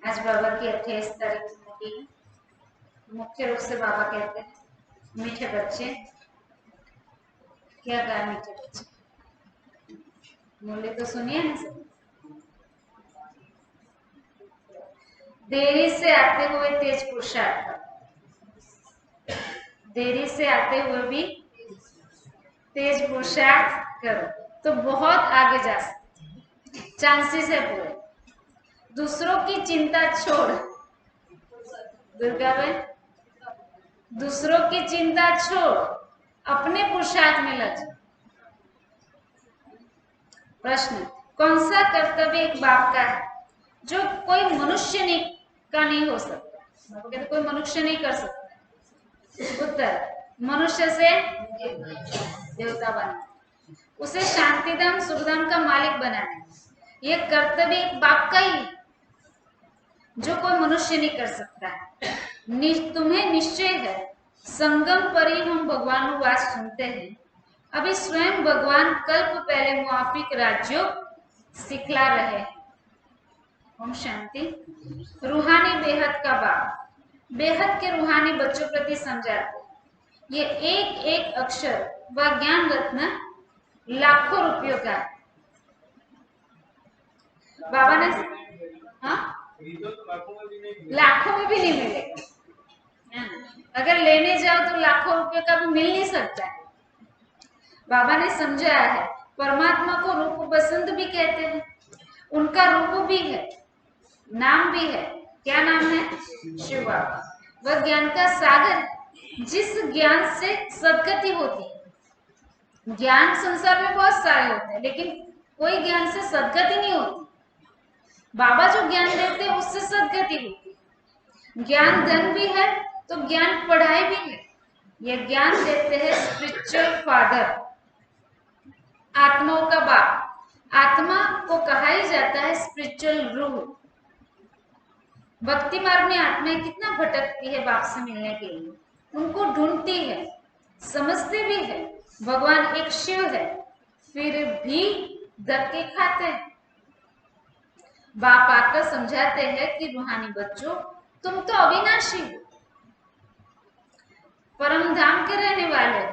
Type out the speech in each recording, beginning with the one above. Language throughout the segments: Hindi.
आज बाबा की 28 तारीख की है। मुख्य रूप से बाबा कहते हैं मीठे बच्चे, क्या कहा मीठे बच्चे, मूल्य तो सुनिए ना सब। देरी से आते हुए तेज पुरुषार्थ, देरी से आते हुए भी तेज पुरुषार्थ करो तो बहुत आगे जा सकते, चांसेस है पूरे। दूसरों की चिंता छोड़, दुर्गा बहन, दूसरों की चिंता छोड़, अपने पुरुषार्थ में लग जा। प्रश्न, कौन सा कर्तव्य एक बाप का है जो कोई मनुष्य का नहीं हो सकता? कहते कोई मनुष्य नहीं कर सकता। उत्तर, मनुष्य से देवता बनना, उसे शांतिधाम सुखधाम का मालिक बनाना, यह कर्तव्य एक बाप का ही जो कोई मनुष्य नहीं कर सकता है। तुम्हें निश्चय है संगम पर ही हम भगवान वास सुनते हैं। अभी स्वयं भगवान कल्प पहले मुआफिक राज्यों सिखला रहे हैं। ओम शांति। रूहानी बेहद का बाप बेहद के रूहानी बच्चों प्रति समझाते, ये एक एक अक्षर व ज्ञान रत्न लाखों रुपयों का है। बाबा ने लाखों में भी नहीं मिलेगा, अगर लेने जाओ तो लाखों रुपए का भी मिल नहीं सकता है। बाबा ने समझाया है परमात्मा को रूप बसंत भी कहते हैं, उनका रूप भी है, नाम भी है। क्या नाम है? शिव बाबा। वह ज्ञान का सागर, जिस ज्ञान से सदगति होती है। ज्ञान संसार में बहुत सारे होते हैं लेकिन कोई ज्ञान से सदगति नहीं होती। बाबा जो ज्ञान देते हैं उससे सदगति होती है। ज्ञान धन भी है तो ज्ञान पढ़ाई भी है। यह ज्ञान देते हैं स्पिरिचुअल फादर, आत्माओं का बाप। आत्मा को कहा ही जाता है स्पिरिचुअल रूह। भक्ति मार्ग में आत्माएं कितना भटकती है बाप से मिलने के लिए, उनको ढूंढती है, समझते भी है भगवान एक शिव है, फिर भी धक्के खाते हैं। बाप आकर समझाते हैं कि रूहानी बच्चों, तुम तो अविनाशी हो, परम धाम के रहने वाले हो।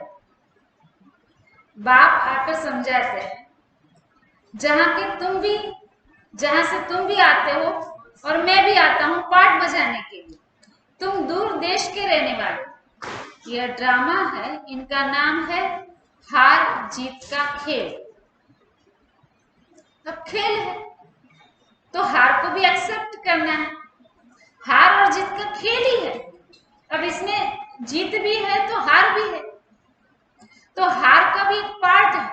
बाप आकर समझाते हैं जहां से तुम भी आते हो और मैं भी आता हूं पाठ बजाने के लिए। तुम दूर देश के रहने वाले। यह ड्रामा है, इनका नाम है हार जीत का खेल। अब खेल है तो हार को भी एक्सेप्ट करना है। हार और जीत का खेल ही है। अब इसमें जीत भी है तो हार भी है, तो हार का भी एक पार्ट है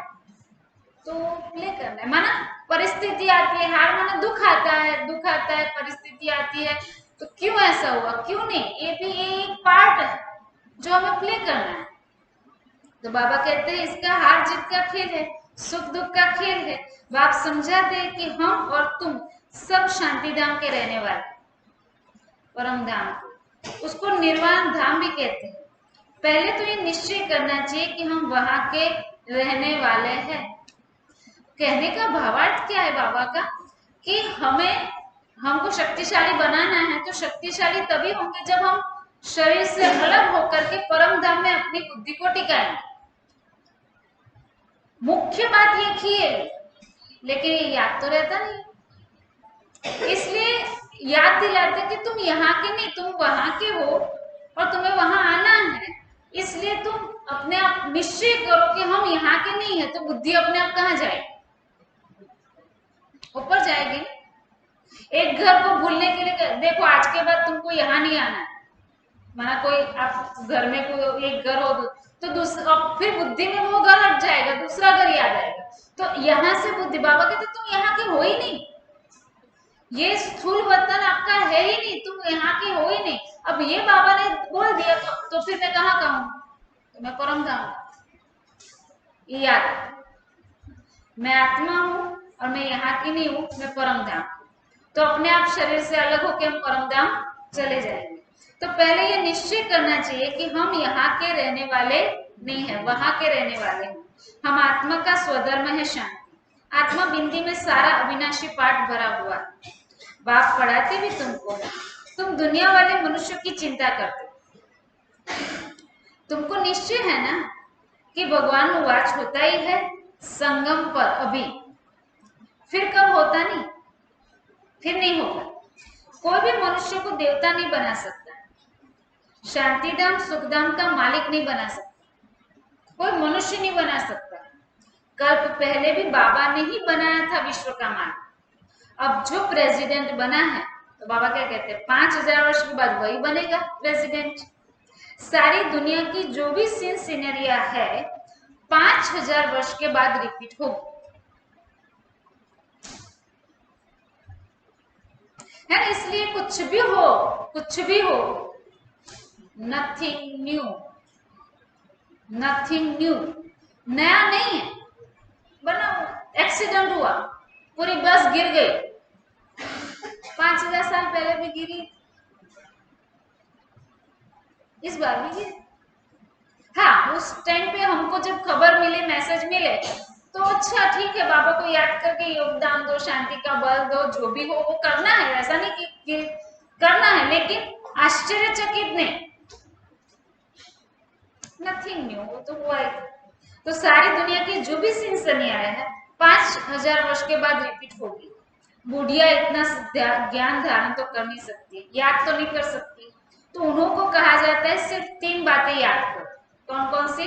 तो प्ले करना है। माना परिस्थिति आती है, हार माना दुख आता है, परिस्थिति आती है तो क्यों ऐसा हुआ, क्यों नहीं, ये भी एक पार्ट है जो हमें प्ले करना है। तो बाबा कहते हैं इसका हार जीत का खेल है, सुख दुख का खेल है। बाप समझाते हैं कि हम और तुम सब शांति धाम के रहने वाले, परम धाम, उसको निर्वाण धाम भी कहते हैं। पहले तो ये निश्चय करना चाहिए कि हम वहां के रहने वाले हैं। कहने का भावार्थ क्या है बाबा का, कि हमको शक्तिशाली बनाना है तो शक्तिशाली तभी होंगे जब हम शरीर से अलग होकर के परम धाम में अपनी बुद्धि को टिकाएंगे। मुख्य बात ये की है, लेकिन ये याद तो रहता नहीं, इसलिए याद दिलाते कि तुम यहाँ के नहीं, तुम वहां के हो और तुम्हें वहां आना है। इसलिए तुम अपने आप निश्चय करो कि हम यहाँ के नहीं है, तो बुद्धि अपने आप कहाँ जाएगी, ऊपर जाएगी। एक घर को भूलने के लिए देखो, आज के बाद तुमको यहाँ नहीं आना है। माना कोई आप घर में कोई एक घर हो तो दूसरा, फिर बुद्धि में वो घर हट जाएगा, दूसरा घर याद आएगा। तो यहाँ से बुद्धि, बाबा कहते तुम यहाँ के हो ही नहीं, ये स्थूल वतन आपका है ही नहीं, तुम यहाँ के हो ही नहीं। अब ये बाबा ने बोल दिया तो फिर मैं कहाँ का हूं, तो मैं परम धाम, ये याद, मैं आत्मा हूं और मैं यहाँ की नहीं हूं, मैं परम धाम। तो अपने आप शरीर से अलग होकर हम परम धाम चले जाएंगे। तो पहले ये निश्चय करना चाहिए कि हम यहाँ के रहने वाले नहीं है, वहां के रहने वाले हैं। हम आत्मा का स्वधर्म है शांति, आत्मा बिंदी में सारा अविनाशी पाठ भरा हुआ है। बाप पढ़ाते भी तुमको, तुम दुनिया वाले मनुष्यों की चिंता करते। तुमको निश्चय है ना कि भगवान वाच होता ही है संगम पर अभी, फिर कब होता नहीं, फिर नहीं होगा। कोई भी मनुष्य को देवता नहीं बना सकता, शांतिधाम सुखधाम का मालिक नहीं बना सकता, कोई मनुष्य नहीं बना सकता। कल्प पहले भी बाबा ने ही बनाया था विश्व का मालिक। अब जो प्रेसिडेंट बना है तो बाबा क्या कहते हैं, 5000 वर्ष के बाद वही बनेगा प्रेसिडेंट। सारी दुनिया की जो भी सीन सीनरिया है 5000 वर्ष के बाद रिपीट होगी, है ना। इसलिए कुछ भी हो, कुछ भी हो, नथिंग न्यू, नथिंग न्यू, नया नहीं है, बना एक्सीडेंट हुआ, पूरी बस गिर गई, 5000 साल पहले भी गिरी, इस बार भी गिरी। हाँ, उस टाइम पे हमको जब खबर मिले, मैसेज मिले, तो अच्छा ठीक है, बाबा को याद करके योगदान दो, शांति का बल दो, जो भी हो वो करना है, ऐसा नहीं कि करना है, लेकिन आश्चर्यचकित नहीं, नथिंग न्यू, वो तो हुआ ही। तो सारी दुनिया की जो भी सिंसनियां है 5000 वर्ष के बाद रिपीट होगी। बुढ़िया इतना ज्ञान धारण तो कर नहीं सकती, याद तो नहीं कर सकती, तो उन्हों को कहा जाता है सिर्फ 3 बातें याद करो। कौन कौन सी?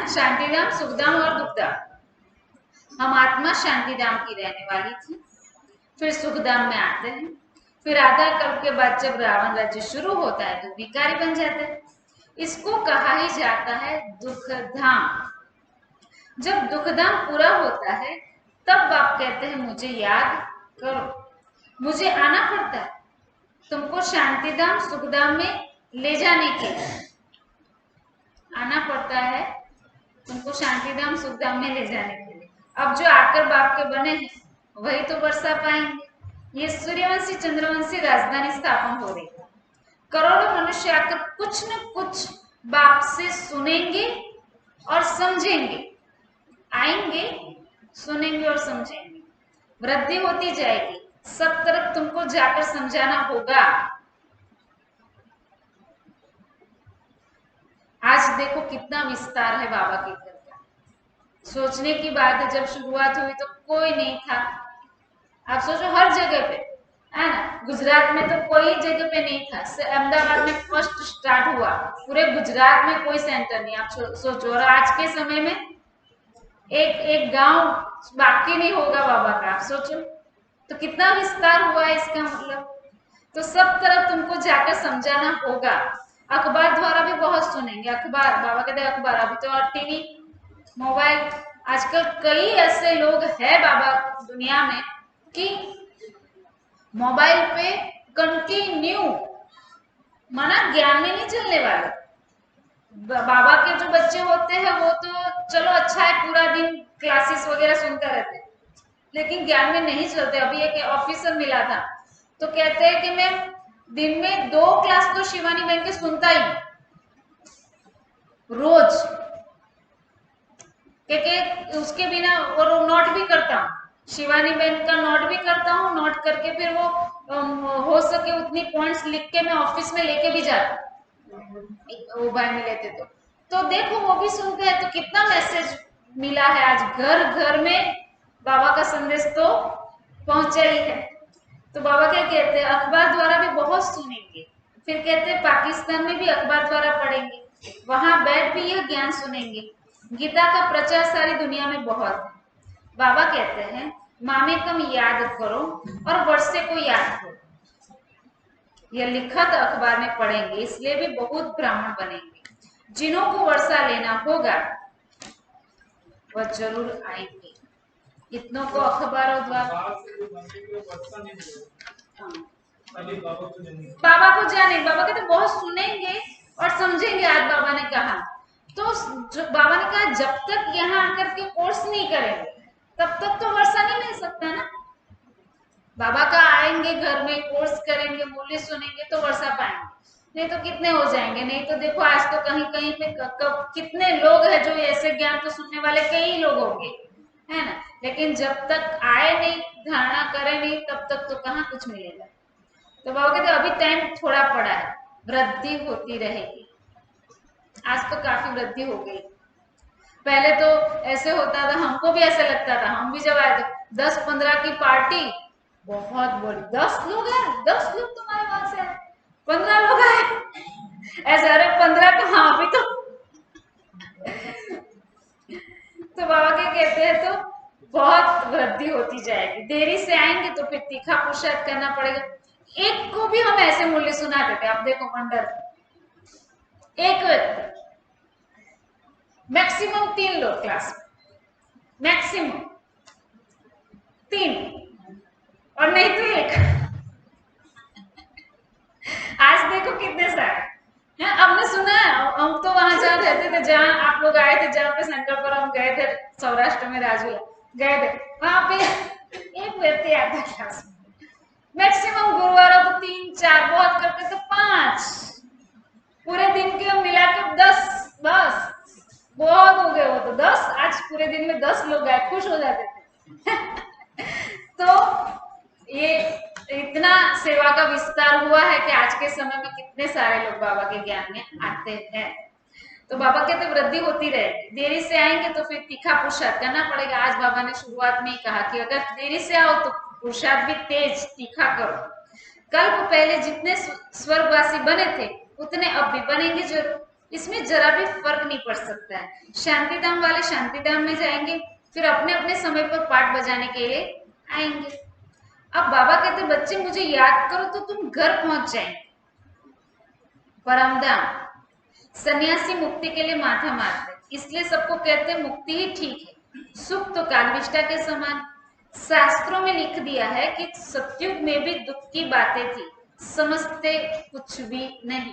शांतिधाम, सुखधाम और दुखधाम। हम आत्मा शांतिधाम की रहने वाली थी, फिर सुखधाम में आते हैं, फिर आधा कल्प के बाद जब रावण राज्य शुरू होता है तो विकारी बन जाते हैं। इसको कहा ही जाता है दुखधाम। जब दुखधाम पूरा होता है तब बाप कहते हैं मुझे याद करो, मुझे आना पड़ता है तुमको शांतिधाम सुखधाम में ले जाने के लिए, आना पड़ता है तुमको शांतिधाम सुखधाम में ले जाने के लिए। अब जो आकर बाप के बने हैं वही तो बरसा पाएंगे। ये सूर्यवंशी चंद्रवंशी राजधानी स्थापन हो रही है, करोड़ों मनुष्य आकर कुछ न कुछ बाप से सुनेंगे और समझेंगे, आएंगे, सुनेंगे और समझेंगे, वृद्धि होती जाएगी, सब तरफ तुमको जाकर समझाना होगा। आज देखो कितना विस्तार है बाबा के घर का, सोचने की बात है, जब शुरुआत हुई तो कोई नहीं था। आप सोचो हर जगह पे, है ना, गुजरात में तो कोई जगह पे नहीं था, अहमदाबाद में फर्स्ट स्टार्ट हुआ, पूरे गुजरात में कोई सेंटर नहीं। आप सोचो, और आज के समय में एक एक गांव बाकी नहीं होगा बाबा का, आप सोचो तो कितना विस्तार हुआ है इसका मतलब। तो सब तरफ तुमको जाकर समझाना होगा। अखबार द्वारा भी बहुत सुनेंगे, अखबार, बाबा कहते हैं अखबार, अभी तो टीवी मोबाइल, आजकल कई ऐसे लोग हैं बाबा दुनिया में कि मोबाइल पे कंटिन्यू, माना ज्ञान में नहीं चलने वाले। बाबा के जो बच्चे होते हैं वो तो चलो अच्छा है, पूरा दिन क्लासेस वगैरह सुनते रहते, लेकिन ज्ञान में नहीं चलते। अभी एक ऑफिसर मिला था तो कहते हैं कि मैं दिन में 2 क्लास तो शिवानी बहन के सुनता ही रोज, क्योंकि उसके बिना, और नोट भी करता हूँ, शिवानी बहन का नोट भी करता हूँ, नोट करके फिर वो हो सके उतनी पॉइंट्स लिख के मैं ऑफिस में लेके भी जाता, वो भाई मिले थे तो देखो वो भी सुनते हैं, तो कितना मैसेज मिला है। आज घर घर में बाबा का संदेश तो पहुंचा ही है। तो बाबा क्या कहते हैं, अखबार द्वारा भी बहुत सुनेंगे, फिर कहते हैं पाकिस्तान में भी अखबार द्वारा पढ़ेंगे, वहां बैठ भी यह ज्ञान सुनेंगे। गीता का प्रचार सारी दुनिया में बहुत है। बाबा कहते हैं मामे कम याद करो और वर्षे को याद करो, यह लिखत अखबार में पढ़ेंगे, इसलिए भी बहुत ब्राह्मण बनेंगे। जिन्हों को वर्षा लेना होगा वह जरूर आएंगे, इतनों को अखबारों द्वारा। बाबा को जाने, बाबा कहते बहुत सुनेंगे और समझेंगे। आज बाबा ने कहा, तो जो बाबा ने कहा जब तक यहाँ आकर के कोर्स नहीं करेंगे तब तक तो वर्षा नहीं मिल सकता ना। बाबा का आएंगे घर में, कोर्स करेंगे, मूल्य सुनेंगे तो वर्षा पाएंगे, नहीं तो कितने हो जाएंगे। नहीं तो देखो आज तो कहीं कहीं पे कितने लोग हैं जो ऐसे ज्ञान तो सुनने वाले कई लोग होंगे, है ना। लेकिन जब तक आए नहीं, धारणा करे नहीं, तब तक तो कहाँ कुछ मिलेगा। तो बाबा कहते अभी टाइम थोड़ा पड़ा है, वृद्धि होती रहेगी। आज तो काफी वृद्धि हो गई। पहले तो ऐसे होता था, हमको भी ऐसे लगता था, हम भी जब आए थे 10-15 की पार्टी बहुत बड़ी, 10 लोग हैं, 10 लोग तुम्हारे वहां से आए, 15 लोग आए ऐसे, अरे 15 कहाँ अभी तो। तो बाबा क्या कहते हैं, तो बहुत वृद्धि होती जाएगी, देरी से आएंगे तो फिर तीखा पुरुषार्थ करना पड़ेगा। एक को भी हम ऐसे मूल्य सुनाते थे, आप देखो मंडल, एक व्यक्ति, मैक्सिमम 3 लोग क्लास में, मैक्सिमम 3, और नहीं तो एक। आज देखो कितने सारे हैं। हमने सुना है, हम तो वहां जहाँ रहते थे, जहाँ आप लोग आए थे, जहाँ पे शंकरपुर हम गए थे, सौराष्ट्र में राजूला गए थे, वहां पे एक व्यक्ति आता था क्लास में। मैक्सिमम गुरुवारों को 3-4, बहुत करते तो 5, पूरे दिन के मिला के 10, बस बहुत हो गए वो तो 10। आज पूरे दिन में 10 लोग आए, खुश हो जाते थे। तो ये इतना सेवा का विस्तार हुआ है कि आज के समय में कितने सारे लोग बाबा के ज्ञान में आते हैं। तो बाबा कहते वृद्धि होती रहेगी, देरी से आएंगे तो फिर तीखा पुरुषार्थ करना पड़ेगा। आज बाबा ने शुरुआत में ही कहा कि अगर देरी से आओ तो पुरुषार्थ भी तेज तीखा करो। कल्प पहले जितने स्वर्गवासी बने थे उतने अब भी बनेंगे जरूर, इसमें जरा भी फर्क नहीं पड़ सकता है। शांतिधाम वाले शांतिधाम में जाएंगे, फिर अपने अपने समय पर पाठ बजाने के लिए आएंगे। अब बाबा कहते बच्चे मुझे याद करो तो तुम घर पहुंच जाएंगे। परमधाम, सन्यासी मुक्ति के लिए माथा मारते, इसलिए सबको कहते हैं मुक्ति ही ठीक है, सुख तो कालविष्टा के समान। शास्त्रों में लिख दिया है कि सतयुग में भी दुख की बातें थी, समझते कुछ भी नहीं,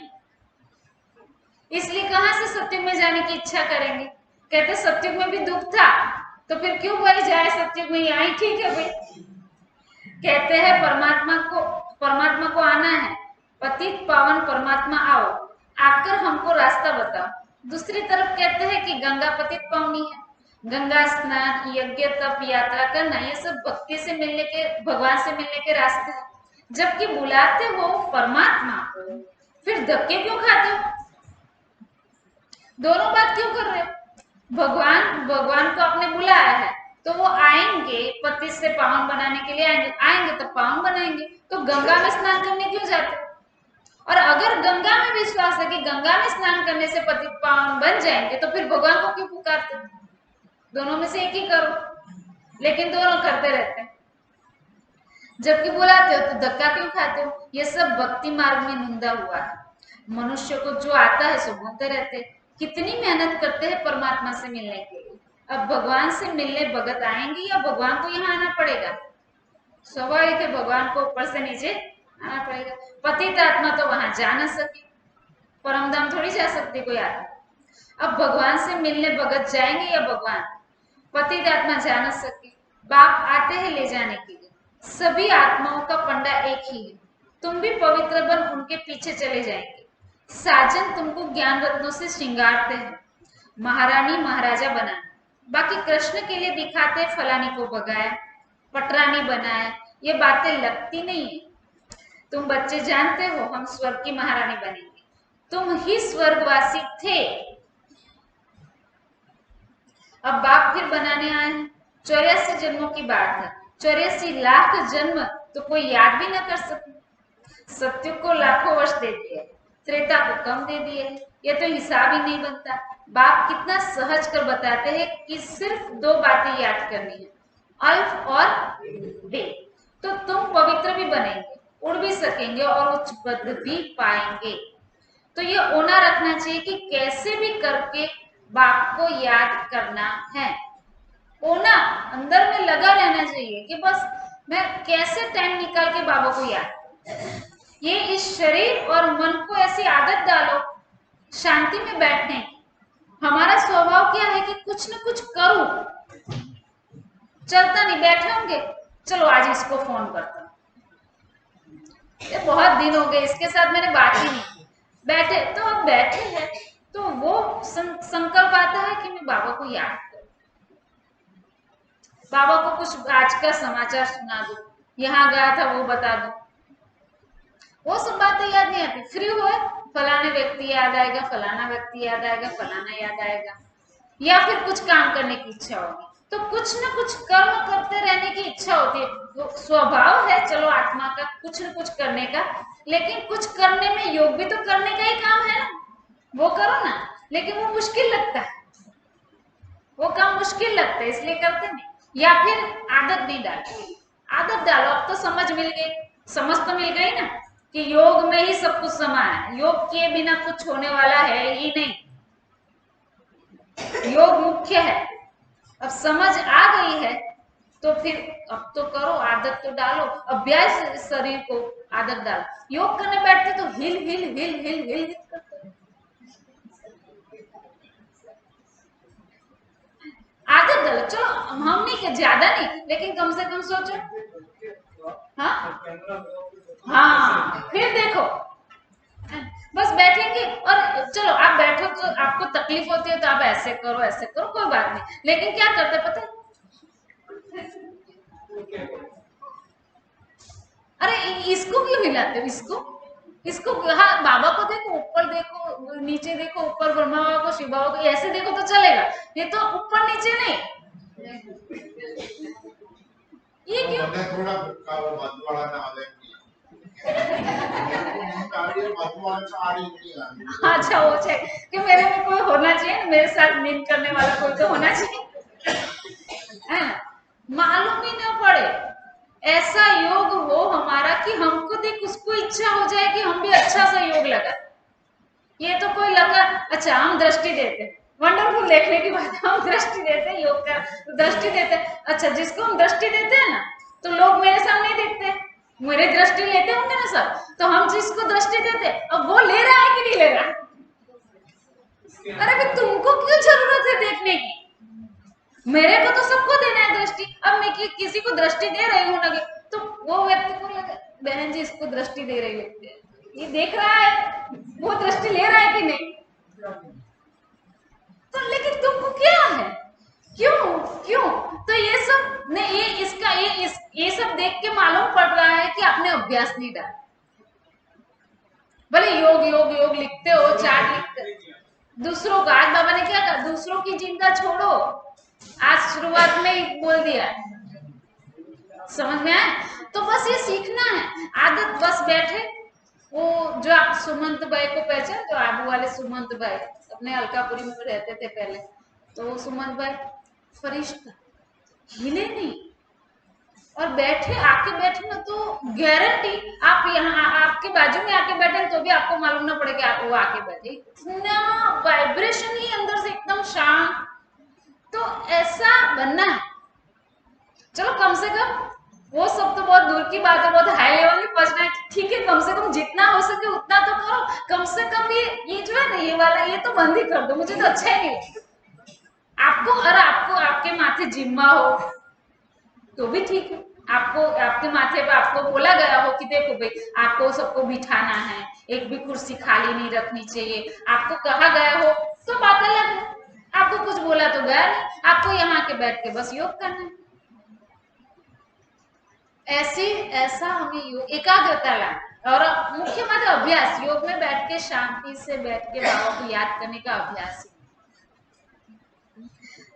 इसलिए कहां से सतयुग में जाने की इच्छा करेंगे। कहते सतयुग में भी दुख था, तो फिर क्यों भाई जाए सतयुग में, यहाँ ही ठीक है भाई। कहते हैं परमात्मा को आना है, पतित पावन परमात्मा आओ, आकर हमको रास्ता बताओ। दूसरी तरफ कहते हैं कि गंगा पतित पावनी है, गंगा स्नान, यज्ञ, तप, यात्रा करना, ये सब भक्ति से मिलने के, भगवान से मिलने के रास्ते हैं। जबकि बुलाते हो परमात्मा को, फिर धक्के क्यों खाते हो, दोनों बात क्यों कर रहे हो। भगवान को आपने बुलाया है तो वो आएंगे, पति से पावन बनाने के लिए आएंगे तो पावन बनाएंगे। तो गंगा में स्नान करने क्यों जाते हो, और अगर गंगा में विश्वास है कि गंगा में स्नान करने से पति पावन बन जाएंगे, तो फिर भगवान को क्यों पुकारते। दोनों में से एक ही करो, लेकिन दोनों करते रहते हैं। जबकि बुलाते हो तो धक्का क्यों खाते हो। ये सब भक्ति मार्ग में निंदा हुआ है। मनुष्य को जो आता है सो बोलते रहते, कितनी मेहनत करते हैं परमात्मा से मिलने के लिए। अब भगवान से मिलने भगत आएंगे या भगवान को यहाँ आना पड़ेगा। स्वाभाविक है, भगवान को ऊपर से नीचे आना पड़ेगा। पतित आत्मा तो वहां जा ना सके, परमधाम थोड़ी जा सकती कोई आत्मा। अब भगवान से मिलने भगत जाएंगे या भगवान, पतित आत्मा जा ना सके। बाप आते हैं ले जाने के लिए, सभी आत्माओं का पंडा एक ही है। तुम भी पवित्र बन उनके पीछे चले जाएंगे। साजन तुमको ज्ञान रत्नों से श्रृंगारते हैं, महारानी महाराजा बनाना। बाकी कृष्ण के लिए दिखाते फलानी को भगाया, पटरानी बनाया, ये बातें लगती नहीं है। तुम बच्चे जानते हो हम स्वर्ग की महारानी बनेंगे, तुम ही स्वर्गवासी थे, अब बाप फिर बनाने आए हैं। 84 जन्मों की बात है, 84 लाख जन्म तो कोई याद भी न कर सके। सत्युग को लाखों वर्ष दे दिए, त्रेता को कम दे दिए, ये तो हिसाब ही नहीं बनता। बाप कितना सहज कर बताते हैं कि सिर्फ 2 बातें याद करनी है, अल्फ और बे। तो तुम पवित्र भी बनेंगे, उड़ भी सकेंगे और उच्च पद भी पाएंगे। तो ये ओना रखना चाहिए कि कैसे भी करके बाप को याद करना है। ओना अंदर में लगा रहना चाहिए कि बस मैं कैसे टाइम निकाल के बाबा को याद। ये इस शरीर और मन को ऐसी आदत डालो शांति में बैठने की। हमारा स्वभाव क्या है कि कुछ न कुछ करूं, चलता नहीं, बैठे होंगे चलो आज इसको फोन करता हूं, ये बहुत दिन हो गए इसके साथ मैंने बात ही नहीं की, बैठे तो अब बैठे हैं तो वो संकल्प आता है कि मैं बाबा को याद करूं। बाबा को कुछ आज का समाचार सुना दो, यहाँ गया था वो बता दो, वो सब बातें याद नहीं आती। फ्री हुए, फलाने व्यक्ति याद आएगा, फलाना व्यक्ति याद आएगा, फलाना याद आएगा, या फिर कुछ काम करने की इच्छा होगी। तो कुछ ना कुछ कर्म करते रहने की इच्छा होती है, वो स्वभाव है चलो आत्मा का कुछ न कुछ करने का, लेकिन कुछ करने में योग भी तो करने का ही काम है ना, वो करो ना। लेकिन वो मुश्किल लगता है, वो काम मुश्किल लगता है, इसलिए करते नहीं। या फिर आदत नहीं डालो, आदत डालो। अब तो समझ मिल गई, समझ तो मिल गई ना कि योग में ही सब कुछ समा है, योग किए बिना कुछ होने वाला है ही नहीं, योग मुख्य है। अब समझ आ गई है तो फिर अब तो करो, आदत तो डालो, अभ्यास, शरीर को आदत डालो। योग करने बैठते तो हिल हिल हिल हिल हिल हिल करते, आदत डालो। चलो हम नहीं के ज्यादा नहीं, लेकिन कम से कम सोचो। हाँ हाँ, फिर देखो बस बैठेंगे और चलो आप बैठो तो आपको तकलीफ होती है तो आप ऐसे करो ऐसे करो, कोई बात नहीं, लेकिन क्या करते पता है? अरे इसको क्यों हिलाते हो, इसको हाँ, बाबा को देखो, ऊपर देखो, नीचे देखो, ऊपर ब्रह्मा बाबा को, शिव बाबा को, ऐसे देखो तो चलेगा, ये तो ऊपर नीचे नहीं। ये क्यों? थोड़ा अच्छा वो चाहिए कि मेरे में कोई होना चाहिए, मेरे साथ नींद करने वाला कोई तो होना चाहिए, है ना? मालूम ही ना पड़े, ऐसा योग हो हमारा कि हमको देख उसको इच्छा हो जाए कि हम भी अच्छा सा योग लगा। ये तो कोई लगा, अच्छा हम दृष्टि देते, वंडरफुल, देखने की बात है, हम दृष्टि देते हैं, योग का दृष्टि देते हैं। अच्छा जिसको हम दृष्टि देते हैं ना, तो लोग मेरे सामने दिखते, मेरे दृष्टि लेते होंगे ना सब, तो हम जिसको दृष्टि देते अब वो ले रहा है कि नहीं ले रहा? अरे भाई तुमको क्यों जरूरत है देखने की, मेरे को तो सबको देना है दृष्टि। अब मैं किसी को दृष्टि दे रही हूँ लगे तो वो व्यक्ति को लगे बहन जी इसको दृष्टि दे रही है, ये देख रहा है, वो दृष्टि ले रहा है कि नहीं? तो लेकिन तुमको क्या है, क्यों क्यों? तो ये सब ने ये इसका ये सब देख के मालूम पड़ रहा है कि आपने अभ्यास नहीं डाला। भले योग योग योग लिखते हो, चार्ट लिखते, दूसरों का, आज बाबा ने क्या कहा, दूसरों की चिंता छोड़ो, आज शुरुआत में ही बोल दिया, समझ में आया? तो बस ये सीखना है, आदत, बस बैठे। वो जो आप सुमंत भाई को पहचान, जो आबू वाले सुमंत भाई अपने अलकापुरी में रहते थे पहले, तो वो सुमंत भाई फरिश्ता, हिले नहीं और बैठे, आके बैठे ना तो गारंटी, आप यहाँ आपके बाजू में आके बैठे तो भी आपको मालूम ना पड़े कि आप वो आके बैठे, इतना वाइब्रेशन ही अंदर से एकदम शांत। तो ऐसा बनना है। चलो कम से कम वो सब तो बहुत दूर की बात है, बहुत हाई लेवल में पहुंचना है, ठीक है, कम से कम जितना हो सके उतना तो करो। कम से कम ये जो है ना, ये वाला ये तो बंद ही कर दो, मुझे तो अच्छा ही नहीं लगता। आपको, और आपको आपके माथे जिम्मा हो तो भी ठीक है, आपको आपके माथे पे आपको बोला गया हो कि देखो भाई आपको सबको बिठाना है, एक भी कुर्सी खाली नहीं रखनी चाहिए, आपको कहा गया हो तो बात अलग है। आपको कुछ बोला तो गया नहीं, आपको यहाँ के बैठ के बस योग करना है। ऐसे ऐसा हमें योग एकाग्रता लाना, और मुख्य बात अभ्यास, योग में बैठ के शांति से बैठ के बाबा को याद करने का अभ्यास।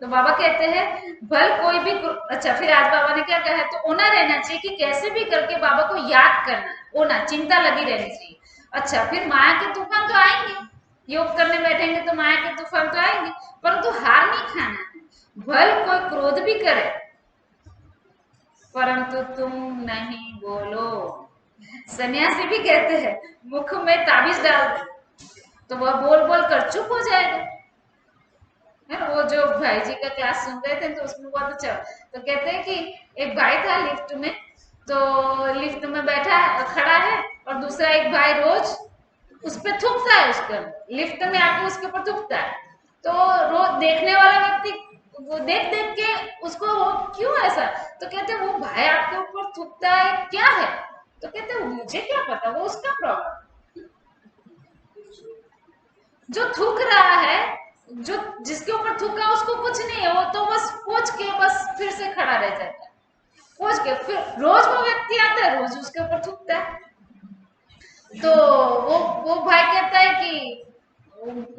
तो बाबा कहते हैं भल कोई भी, अच्छा फिर आज बाबा ने क्या कहा है, तो होना रहना चाहिए कि कैसे भी करके बाबा को याद करना, होना, चिंता लगी रहनी चाहिए। अच्छा फिर माया के तूफान तो आएंगे, योग करने बैठेंगे तो माया के तूफान तो आएंगे, परंतु हार नहीं खाना है। भल कोई क्रोध भी करे परंतु तुम नहीं बोलो। सन्यासी भी कहते हैं मुख में ताबीज डाल दे तो वह बोल बोल कर चुप हो जाएगा, है ना? वो जो भाई जी का क्लास सुन रहे थे तो उसमें बहुत अच्छा, तो कहते हैं कि एक भाई था लिफ्ट में, तो लिफ्ट में बैठा खड़ा है और दूसरा एक भाई रोज उस पर थूकता है, उसका लिफ्ट में आके उसके ऊपर थूकता है। तो रोज देखने वाला व्यक्ति वो देख देख के उसको, वो क्यों ऐसा, तो कहते हैं वो भाई आपके ऊपर थूकता है क्या है, तो कहते हैं मुझे क्या पता, वो उसका प्रॉब्लम, जो थूक रहा है जो जिसके ऊपर थूका उसको कुछ नहीं है, वो तो बस पोंछ के बस फिर से खड़ा रह जाता है, पोंछ के फिर रोज वो व्यक्ति आता है, रोज उसके ऊपर थूकता है। तो वो भाई कहता है कि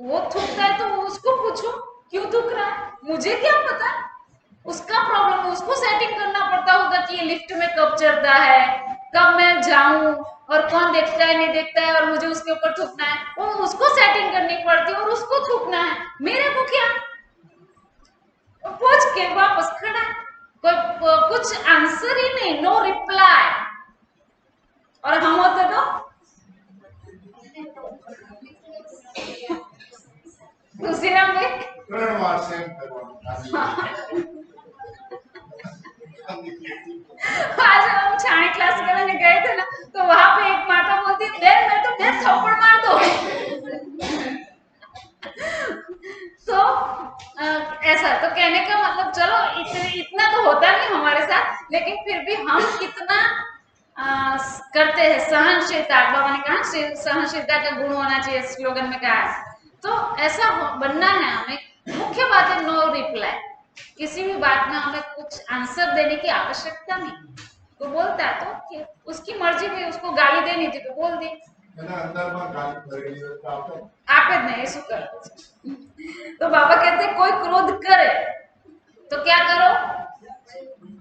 वो थूकता है तो उसको पूछो क्यों थूक रहा है, मुझे क्या पता, उसका प्रॉब्लम है, उसको सेटिंग करना पड़ता होगा कि ये लिफ्ट में कब चढ़ता है, कब मैं जाऊं, और कौन देखता है नहीं देखता है, और मुझे उसके ऊपर थूकना है, वो उसको सेटिंग करनी पड़ती है और उसको थूकना है, मेरे को क्या। पूछ के वापस खड़ा, कोई कुछ आंसर ही नहीं, नो रिप्लाई। और हम होते तो उसी नाम में आज हम छाणी क्लास करने गए थे ना, तो वहां पे एक माता बोलती बहन मैं तो बहन थप्पड़ मार दो। तो ऐसा तो कहने का मतलब, चलो इतना तो होता नहीं हमारे साथ, लेकिन फिर भी हम कितना करते हैं सहनशीलता। बाबा ने कहा सहनशीलता का गुण होना चाहिए, स्लोगन में कहा है। तो ऐसा बनना है हमें। मुख्य बात है नो रिप्लाई, किसी भी बात में हमें कुछ आंसर देने की आवश्यकता नहीं। तो बोलता है तो उसकी मर्जी थी, उसको गाली देनी थी तो बोल दी, आप नहीं शुक्र। तो बाबा कहते कोई क्रोध करे तो क्या करो,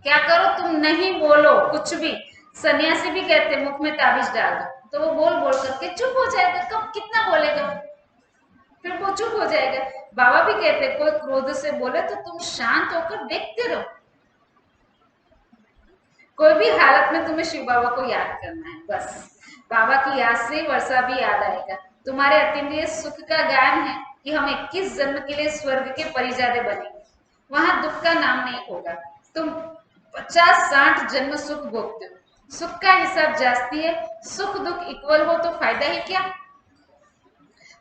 क्या करो, तुम नहीं बोलो कुछ भी। सन्यासी भी कहते मुख में ताबीज डाल दो, तो वो बोल बोल करके चुप हो जाएगा, कब कितना बोलेगा, फिर वो चुप हो जाएगा। बाबा भी कहते कोई क्रोध से बोले तो तुम शांत होकर देखते रहो। कोई भी हालत में तुम्हें शिव बाबा को याद करना है, बस बाबा की याद से वर्षा भी याद आएगा। तुम्हारे अतीन्द्रिय सुख का गायन है कि हम 21 जन्म के लिए स्वर्ग के परिजादे बनेंगे, वहां दुख का नाम नहीं होगा। तुम 50-60 जन्म सुख भोगते हो, सुख का हिसाब जास्ती है, सुख दुख इक्वल हो तो फायदा ही क्या।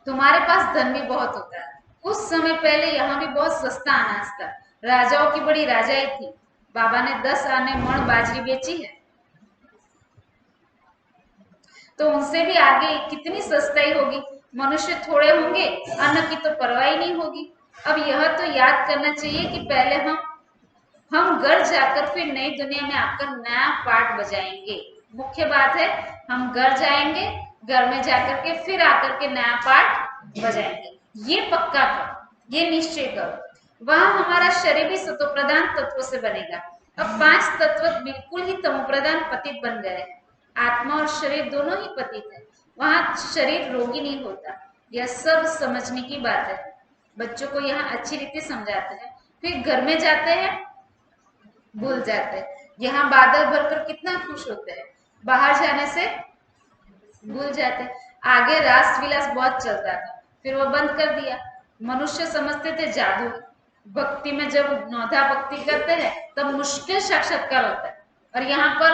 तुम्हारे पास धन भी बहुत होता है, कुछ समय पहले यहाँ भी बहुत सस्ता अनाज था, राजाओं की बड़ी राजाई थी, बाबा ने 10 आने मण बाजरी बेची है, तो उनसे भी आगे कितनी सस्ताई होगी। मनुष्य थोड़े होंगे, अन्न की तो परवाह ही नहीं होगी। अब यह तो याद करना चाहिए कि पहले हम घर जाकर फिर नई दुनिया में आकर नया पाठ बजाएंगे। मुख्य बात है हम घर जाएंगे, घर में जाकर के फिर आकर के नया पाठ बजाएंगे, ये पक्का करो, ये निश्चय करो। वहां हमारा शरीर भी सतोप्रधान तत्व से बनेगा। अब 5 तत्व बिल्कुल ही तमोप्रधान पतित बन गए, आत्मा और शरीर दोनों ही पतित है, वहां शरीर रोगी नहीं होता। यह सब समझने की बात है, बच्चों को यहाँ अच्छी रीति समझाते हैं, फिर घर में जाते हैं भूल जाते हैं। यहाँ बादल भरकर कितना खुश होते हैं, बाहर जाने से भूल जाते हैं। आगे रास विलास बहुत चलता था, फिर वो बंद कर दिया। मनुष्य समझते थे जादू, भक्ति में जब नौधा भक्ति करते हैं तब मुश्किल साक्षात्कार होता है, और यहाँ पर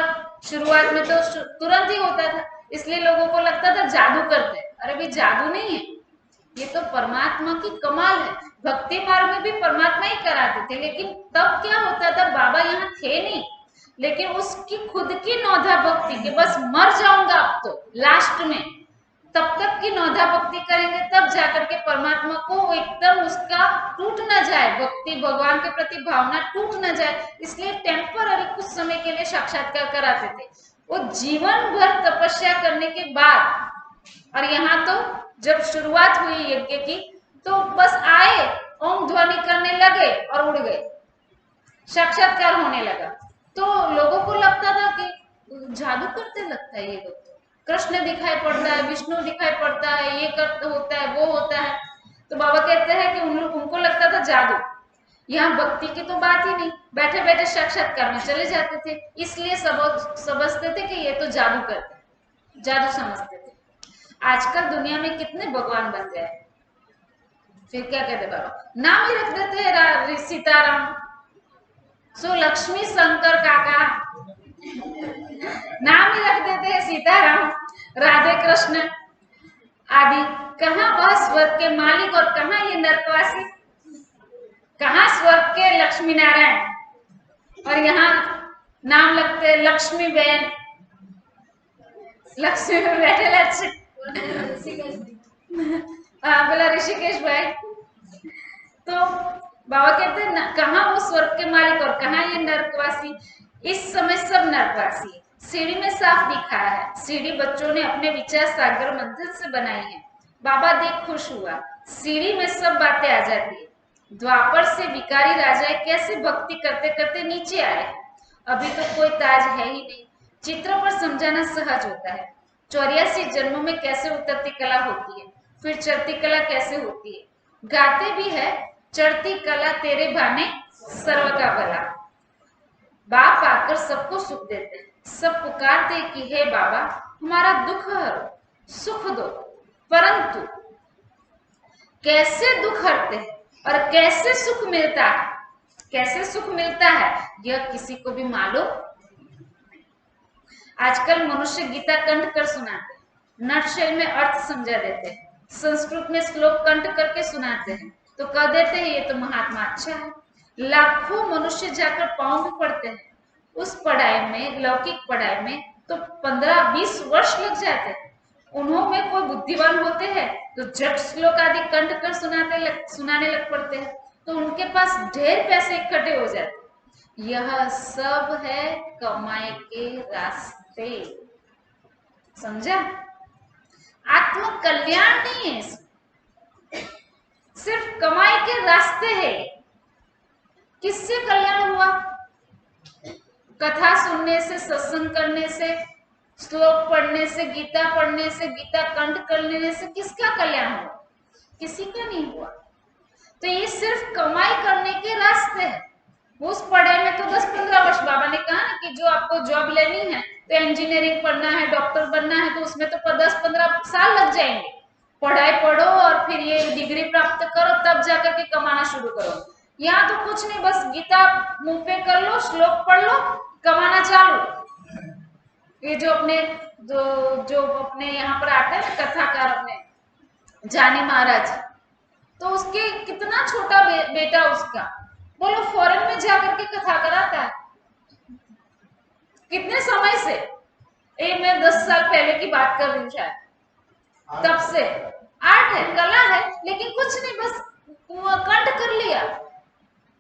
शुरुआत में तो तुरंत ही होता था, इसलिए लोगों को लगता था जादू करते हैं। अरे भाई जादू नहीं है, ये तो परमात्मा की कमाल है। भक्ति मार्ग में भी परमात्मा ही कराते थे, लेकिन तब क्या होता था, बाबा यहाँ थे नहीं, लेकिन उसकी खुद की नौधा भक्ति के बस मर जाऊंगा अब तो लास्ट में, तब तक की नौधा भक्ति करेंगे, तब जाकर के परमात्मा को एकदम उसका टूट ना जाए, भक्ति भगवान के प्रति भावना टूट ना जाए, इसलिए टेम्पररी कुछ समय के लिए साक्षात्कार कराते थे। वो जीवन भर तपस्या करने के बाद, और यहाँ तो जब शुरुआत हुई यज्ञ की तो बस आए, ओम ध्वनि करने लगे और उड़ गए, साक्षात्कार होने लगा। तो लोगों को लगता था कि जादू करते लगता है ये लोग, कृष्ण दिखाई पड़ता है, विष्णु दिखाई पड़ता है, ये कर होता है, वो होता है। तो बाबा कहते हैं कि उनको लगता था जादू, यहाँ भक्ति की तो बात ही नहीं, बैठे बैठे साक्षात्कार में चले जाते थे, इसलिए सब समझते थे कि ये तो जादू करते हैं, जादू समझते थे। आजकल दुनिया में कितने भगवान बन गए, फिर क्या कहते बाबा, नाम ही रख देते हैं सीताराम, सो लक्ष्मी शंकर काका, नाम ही रख देते हैं सीताराम, राधे कृष्ण आदि। कहाँ वह स्वर्ग के मालिक और कहाँ ये नरकवासी, कहाँ स्वर्ग के लक्ष्मी नारायण, और यहाँ नाम लगते हैं लक्ष्मी बहन, लक्ष्मी में बैठे बोला ऋषिकेश भाई, तो बाबा कहते हैं कहाँ वो स्वर्ग के मालिक और कहाँ ये नरकवासी। इस समय सब नरकवासी है। सीढ़ी में साफ दिखा है, सीढ़ी बच्चों ने अपने विचार सागर मंथन से बनाई है। बाबा देख खुश हुआ, सीढ़ी में सब बातें आ जाती है। द्वापर से भिखारी राजा कैसे भक्ति करते करते नीचे आए। अभी तो कोई ताज है ही नहीं। चित्र पर समझाना सहज होता है। 84 जन्मों में कैसे उतरती कला होती है, फिर चढ़ती कला कैसे होती है। गाते भी है, चढ़ती कला तेरे भाने सर्व का भला। बाप आकर सबको सुख देते हैं। सब पुकारते कि हे बाबा हमारा दुख हरो, सुख दो। परंतु कैसे दुख हरते हैं और कैसे सुख मिलता है, कैसे सुख मिलता है यह किसी को भी मालूम। आजकल मनुष्य गीता कंठ कर सुनाते हैं, नटशेल में अर्थ समझा देते हैं, संस्कृत में श्लोक कंठ करके सुनाते हैं, तो कह देते हैं ये तो महात्मा अच्छा है। लाखों मनुष्य जाकर पांव भी पड़ते हैं। उस पढ़ाई में, लौकिक पढ़ाई में तो 15-20 वर्ष लग जाते हैं। उन्होंने कोई बुद्धिमान होते हैं तो झट श्लोक आदि कंठ कर सुनाने लग पड़ते हैं, तो उनके पास ढेर पैसे इकट्ठे हो जाते हैं। यह सब है कमाई के रास्ते, समझा। आत्म कल्याण नहीं है, सिर्फ कमाई के रास्ते हैं। किससे कल्याण हुआ? कथा सुनने से, सत्संग करने से, श्लोक पढ़ने से, गीता पढ़ने से, गीता कंठ कर लेने से किसका कल्याण हुआ? किसी का नहीं हुआ। तो ये सिर्फ कमाई करने के रास्ते हैं। उस पढ़ाई में तो 10-15 वर्ष, बाबा ने कहा ना कि जो आपको जॉब लेनी है तो इंजीनियरिंग पढ़ना है, डॉक्टर बनना है, तो उसमें तो 10-15 साल लग जाएंगे। पढ़ाई पढ़ो और फिर ये डिग्री प्राप्त करो, तब जाकर के कमाना शुरू करो। यहाँ तो कुछ नहीं, बस गीता मुंह पे कर लो, श्लोक पढ़ लो, कमाना चालू। ये जो अपने यहाँ पर आते हैं ना कथाकार, अपने जानी महाराज, तो उसके कितना छोटा बेटा उसका, बोलो फॉरेन में जाकर के कथा कराता है। कितने समय से, मैं 10 साल पहले की बात कर रही हूँ शायद, तब से आर्ट है, कला है, लेकिन कुछ नहीं, बस कंठ कर लिया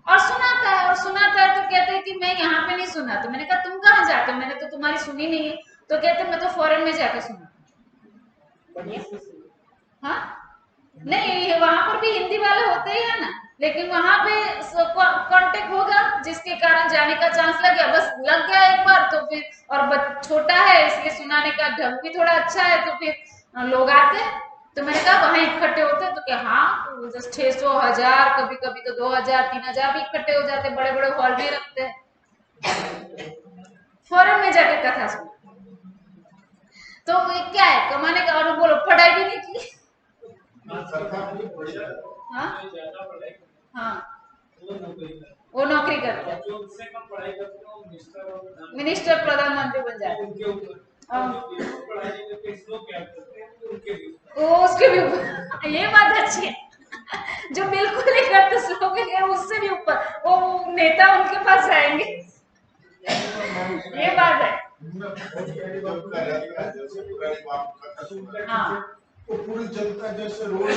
और सुनाता है और सुनाता है। तो कहते हैं कि मैं यहाँ पे नहीं सुना। तो मैंने कहा तुम कहाँ जाते हो, मैंने तो तुम्हारी सुनी नहीं है। तो कहते मैं तो फॉरेन में जाकर सुना। हाँ नहीं, वहां पर भी हिंदी वाले होते ही है ना, लेकिन वहां पे कांटेक्ट होगा जिसके कारण जाने का चांस लग गया, बस लग गया एक बार तो फिर, और छोटा है इसलिए सुनाने का ढंग भी थोड़ा अच्छा है, तो फिर लोग आते हैं। तो मैंने कहा वहां इकट्ठे होते हैं, तो क्या हाँ, 600, 1000, कभी कभी तो 2000, 3000 भी इकट्ठे हो जाते, बड़े बड़े हॉल में रखते हैं। फॉरेन में जाके कथा सुन, तो क्या है कमाने का। और बोलो पढ़ाई भी नहीं की। हाँ हाँ, वो नौकरी करते हैं, मिनिस्टर, प्रधानमंत्री बन जाते उसके भी ऊपर। ये बात अच्छी है, जो बिल्कुल नहीं करते श्लोक है उससे भी ऊपर वो नेता उनके पास जाएंगे। ये बात है। हाँ, तो पूरी जनता जैसे रोड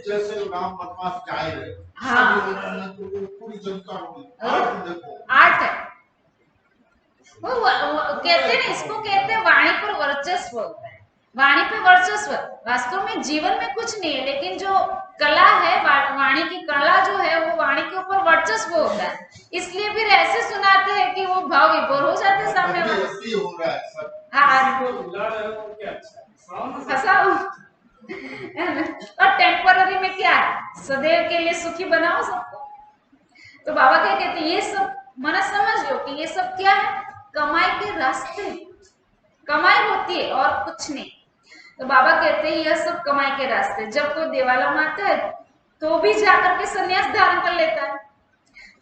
जैसे राम बनवास जाए रहे, हाँ, तो पूरी जनता आर्ट है। वो कहते हैं, इसको कहते हैं वाणी पर वर्चस्व होता है। वाणी पे वर्चस्व, वास्तव में जीवन में कुछ नहीं है, लेकिन जो कला है, वाणी की कला जो है, वो वाणी के ऊपर वर्चस्व होता है। इसलिए फिर ऐसे सुनाते हैं कि वो भाव विभोर हो जाते हैं सामने वाले। हाँ, और टेम्पररी में क्या है, सदैव के लिए सुखी बनाओ सबको। तो बाबा क्या कहते हैं, ये सब मना समझ लो कि ये सब क्या है, कमाई के रास्ते, कमाई होती है और कुछ नहीं। तो बाबा कहते हैं यह सब कमाई के रास्ते। जब कोई देवाला मारता है तो भी जाकर के संन्यास धारण कर लेता है,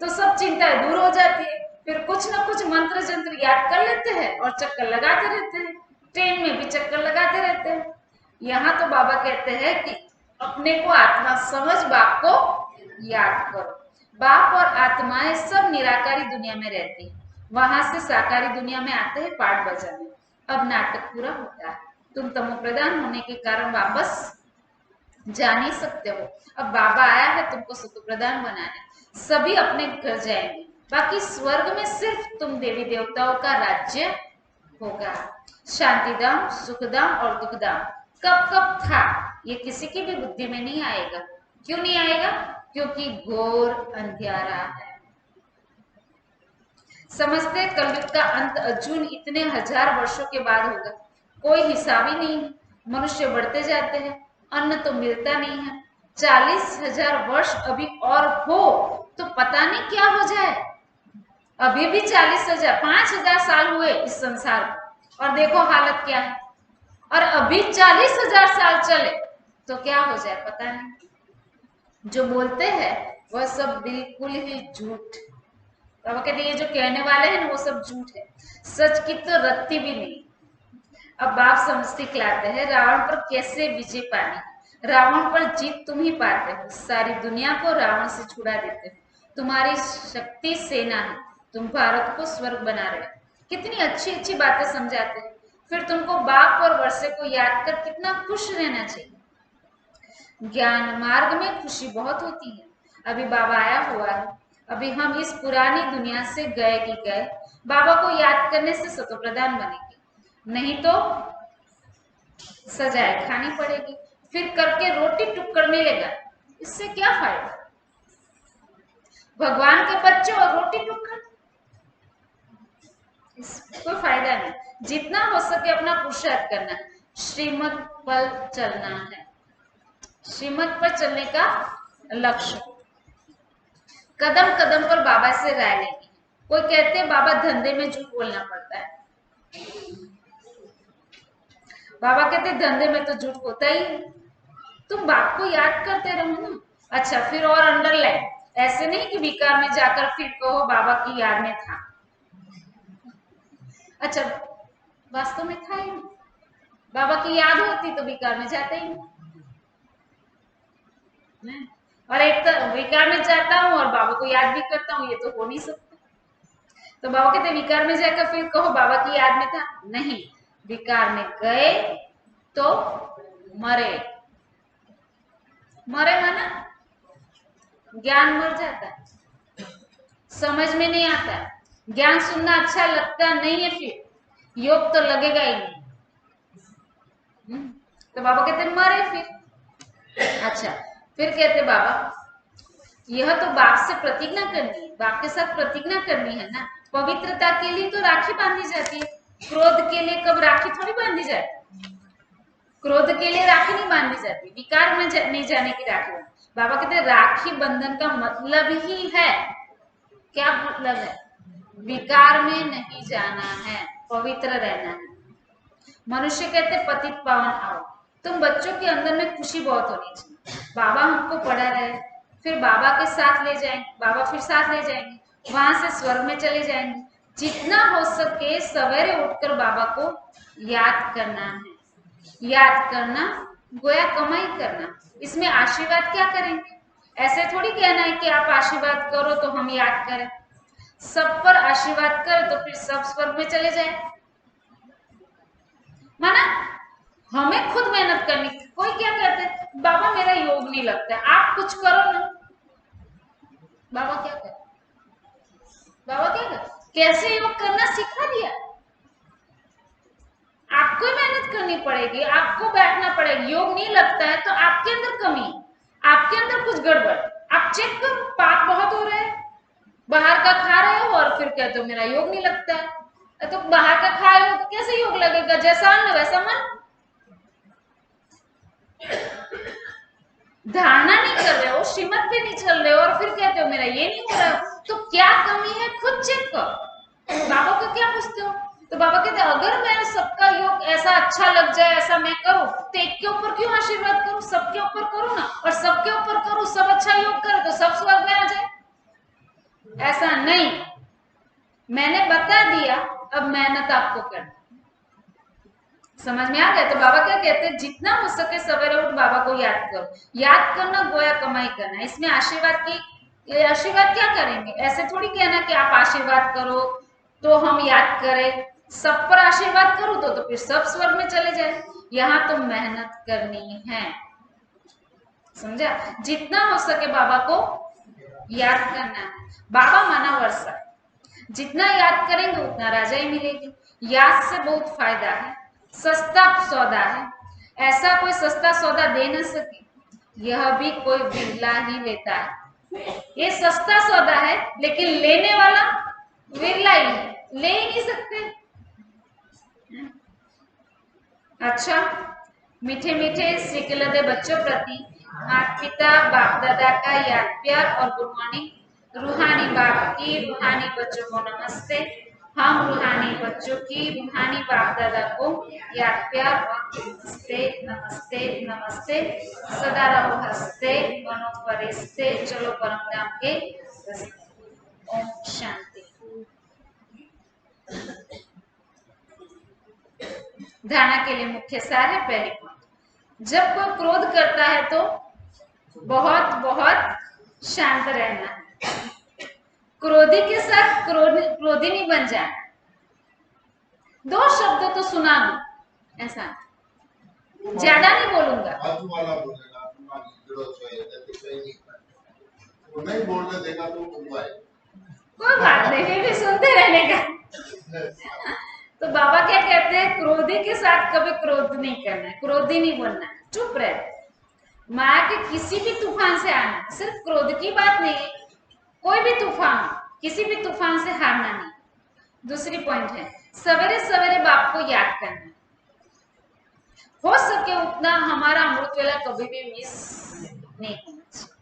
तो सब चिंताएं दूर हो जाती है। फिर कुछ ना कुछ मंत्र जंत्र याद कर लेते हैं और चक्कर लगाते रहते हैं, ट्रेन में भी चक्कर लगाते रहते हैं। यहाँ तो बाबा कहते हैं कि अपने को आत्मा समझ, बाप को याद करो। बाप और आत्माएं सब निराकारी दुनिया में रहती है, वहां से साकारी दुनिया में आते हैं पाठ बजाने। अब नाटक पूरा होता है। तुम तमो प्रधान होने के कारण वापस जा नहीं सकते हो। अब बाबा आया है तुमको सतो प्रधान बनाने, सभी अपने घर जाएंगे, बाकी स्वर्ग में सिर्फ तुम देवी देवताओं का राज्य होगा। शांतिधाम, सुखधाम और दुखधाम कब कब था ये किसी की भी बुद्धि में नहीं आएगा। क्यों नहीं आएगा? क्योंकि घोर अंधियारा है। समझते कलयुग का अंत अर्जुन इतने हजार वर्षों के बाद होगा, कोई हिसाब ही नहीं है। मनुष्य बढ़ते जाते हैं, अन्न तो मिलता नहीं है। 40,000 वर्ष अभी और हो तो पता नहीं क्या हो जाए। अभी भी 40,000, 5,000 साल हुए इस संसार को और देखो हालत क्या है। और अभी 40,000 साल चले तो क्या हो जाए पता नहीं। जो बोलते हैं वह सब बिल्कुल ही झूठ। बाबा कहते ये जो कहने वाले हैं ना वो सब झूठ है, सच की तो रत्ती भी नहीं। अब बाप समझती खिलाते हैं रावण पर कैसे विजय पानी। रावण पर जीत तुम ही पाते हो, सारी दुनिया को रावण से छुड़ा देते हो। तुम्हारी शक्ति सेना है, तुम भारत को स्वर्ग बना रहे हो। कितनी अच्छी अच्छी बातें समझाते हैं। फिर तुमको बाप और वर्षे को याद कर कितना खुश रहना चाहिए। ज्ञान मार्ग में खुशी बहुत होती है। अभी बाबा आया हुआ है, अभी हम इस पुरानी दुनिया से गए कि गए। बाबा को याद करने से सतो प्रधान बनेंगे, नहीं तो सजाए खानी पड़ेगी। फिर करके रोटी टुक्कड़ मिलेगा, इससे क्या फायदा? भगवान के बच्चे और रोटी टुक्कड़, कोई फायदा नहीं। जितना हो सके अपना पुरुषार्थ करना, श्रीमत पर चलना है, श्रीमत पर चलने का लक्ष्य। कदम कदम पर बाबा से राय लेनी। कोई कहते हैं बाबा धंधे में झूठ बोलना पड़ता है। बाबा कहते धंधे में तो झूठ होता ही है, तुम बाप को याद करते रहो ना। अच्छा फिर और अंडरलाइन, ऐसे नहीं कि विकार में जाकर फिर कहो बाबा की याद में था। अच्छा वास्तव में था ही नहीं, बाबा की याद होती तो विकार में जाते ही नहीं। और एक तो विकार में जाता हूँ और बाबा को याद भी करता हूँ, ये तो हो नहीं सकता। तो बाबा कहते विकार में जाकर फिर कहो बाबा की याद में था, नहीं। विकार में गए तो मरे, मरे माना ज्ञान मर जाता है, समझ में नहीं आता है, ज्ञान सुनना अच्छा लगता नहीं है, फिर योग तो लगेगा ही नहीं। तो बाबा कहते मरे फिर। अच्छा फिर कहते बाबा यह तो बाप से प्रतिज्ञा करनी है, बाप के साथ प्रतिज्ञा करनी है ना। पवित्रता के लिए तो राखी बांधी जाती है, क्रोध के लिए कब राखी थोड़ी बांधी जाती। क्रोध के लिए राखी नहीं बांधी जाती, विकार में नहीं जाने की राखी बांधी। बाबा कहते राखी बंधन का मतलब ही है, क्या मतलब है? विकार में नहीं जाना है, पवित्र रहना है। मनुष्य कहते पतित पावन आओ। तुम बच्चों के अंदर में खुशी बहुत होनी चाहिए। बाबा हमको पढ़ा रहे, फिर बाबा के साथ ले जाएंगे, बाबा फिर साथ ले जाएंगे, वहां से स्वर्ग में चले जाएंगे। जितना हो सके सवेरे उठकर बाबा को याद करना है। याद करना गोया कमाई करना। इसमें आशीर्वाद क्या करेंगे? ऐसे थोड़ी कहना है कि आप आशीर्वाद करो तो हम याद करें। सब पर आशीर्वाद कर तो फिर सब स्वर्ग में चले जाए, माना हमें खुद मेहनत करनी। कोई क्या कहते बाबा मेरा योग नहीं लगता है, आप कुछ करो ना। बाबा क्या कर, बाबा क्या कर, कैसे योग करना सिखा दिया। आपको मेहनत करनी पड़ेगी, आपको बैठना पड़ेगा। योग नहीं लगता है तो आपके अंदर कमी, आपके अंदर कुछ गड़बड़। आप चेक करो, पाप बहुत हो रहे हैं, बाहर का खा रहे हो और फिर कहते हो मेरा योग नहीं लगता है। तो बाहर का खाए हो तो कैसे योग लगेगा? जैसा अन्न वैसा मन। धारणा नहीं कर रहे हो, श्रीमत पे नहीं चल रहे हो और फिर कहते हो मेरा ये नहीं हो रहा है। तो क्या कमी है खुद चेक करो। बाबा को क्या पूछते हो? तो बाबा कहते अगर मैं सबका योग ऐसा अच्छा लग जाए, ऐसा मैं करूं तो एक के ऊपर क्यों आशीर्वाद करूं? सबके ऊपर करूं ना, और सबके ऊपर करूं, सब अच्छा योग करे तो सब स्वर्ग में आ जाए। ऐसा नहीं, मैंने बता दिया, अब मेहनत आपको करना। समझ में आ गया? तो बाबा क्या कहते हैं जितना हो सके सवेरे उठ बाबा को याद करो। याद करना गोया कमाई करना। इसमें आशीर्वाद की, आशीर्वाद क्या करेंगे? ऐसे थोड़ी कहना कि आप आशीर्वाद करो तो हम याद करें। सब पर आशीर्वाद करो तो फिर सब स्वर्ग में चले जाए। यहाँ तो मेहनत करनी है। समझा? जितना हो सके बाबा को याद करना है। बाबा माना वर्षा, जितना याद करेंगे उतना राजाई मिलेगी। याद से बहुत फायदा है, सस्ता सौदा है, ऐसा कोई सस्ता सौदा दे न सके, यह भी कोई बिरला ही लेता है। ये सस्ता सौदा है लेकिन लेने वाला बिरला ही है, ले ही नहीं सकते। अच्छा, मीठे मीठे सिकलदे बच्चों प्रति माता पिता बाप दादा का याद प्यार और गुड मॉर्निंग। रूहानी बाप की रूहानी बच्चों को नमस्ते। हम रूहानी बच्चों की रूहानी बाप दादा को याद प्यार और नमस्ते नमस्ते नमस्ते। सदा रहो हंसते, बनो फरिश्ते, चलो परम धाम के रास्ते। ओम शांति। धारणा के लिए मुख्य सार है। पहली पॉइंट, जब कोई क्रोध करता है तो बहुत बहुत शांत रहना है। क्रोधी के साथ क्रोधी नहीं बन जाना। दो शब्द तो सुना दो, ऐसा ज्यादा नहीं बोलूंगा। नहीं बोलने देगा तो कोई बात नहीं, फिर भी सुनते रहने का। तो बाबा क्या कहते हैं, क्रोधी के साथ कभी क्रोध नहीं करना है, क्रोधी नहीं बनना है, चुप रहे। माया के किसी भी तूफान से आना, सिर्फ क्रोध की बात नहीं है, कोई भी तूफान, किसी भी तूफान से हारना नहीं। दूसरी पॉइंट है, सवेरे सवेरे बाप को याद करना। हो सके उतना हमारा अमृत वेला कभी भी मिस नहीं होना चाहिए।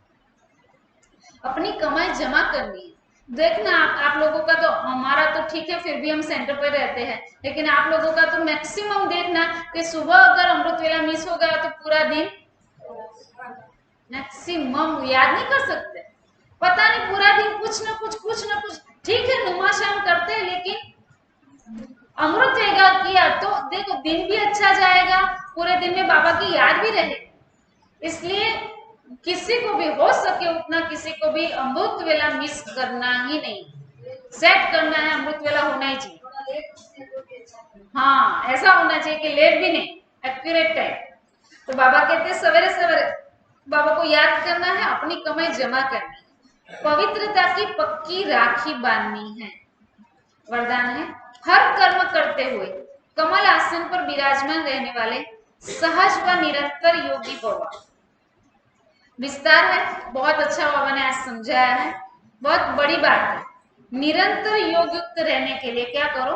अपनी कमाई जमा करनी है। देखना आप लोगों का तो, हमारा तो ठीक है फिर भी हम सेंटर पर रहते हैं, लेकिन आप लोगों का तो मैक्सिमम देखना कि सुबह अगर अमृत वेला मिस हो गया तो पूरा दिन मैक्सिमम याद नहीं कर सकते। पता नहीं पूरा दिन कुछ ना कुछ ठीक है नुमाशाम करते हैं, लेकिन अमृत वेला किया तो देखो दिन भी अच्छा जाएगा, पूरे दिन में बाबा की याद भी रहे। इसलिए किसी को भी हो सके उतना किसी को भी अमृत वेला मिस करना ही नहीं, सेट करना है। अमृत वेला होना ही चाहिए, हाँ ऐसा होना चाहिए कि लेट भी नहीं, एक्यूरेट टाइम। तो बाबा कहते हैं सवेरे सवेरे बाबा को याद करना है, अपनी कमाई जमा करनी है, पवित्रता की पक्की राखी बांधनी है। वरदान है, हर कर्म करते हुए कमल आसन पर विराजमान रहने वाले सहज व निरंतर योगी भव। विस्तार है, बहुत अच्छा बाबा ने आज समझाया है, बहुत बड़ी बात है। निरंतर योग युक्त रहने के लिए क्या करो,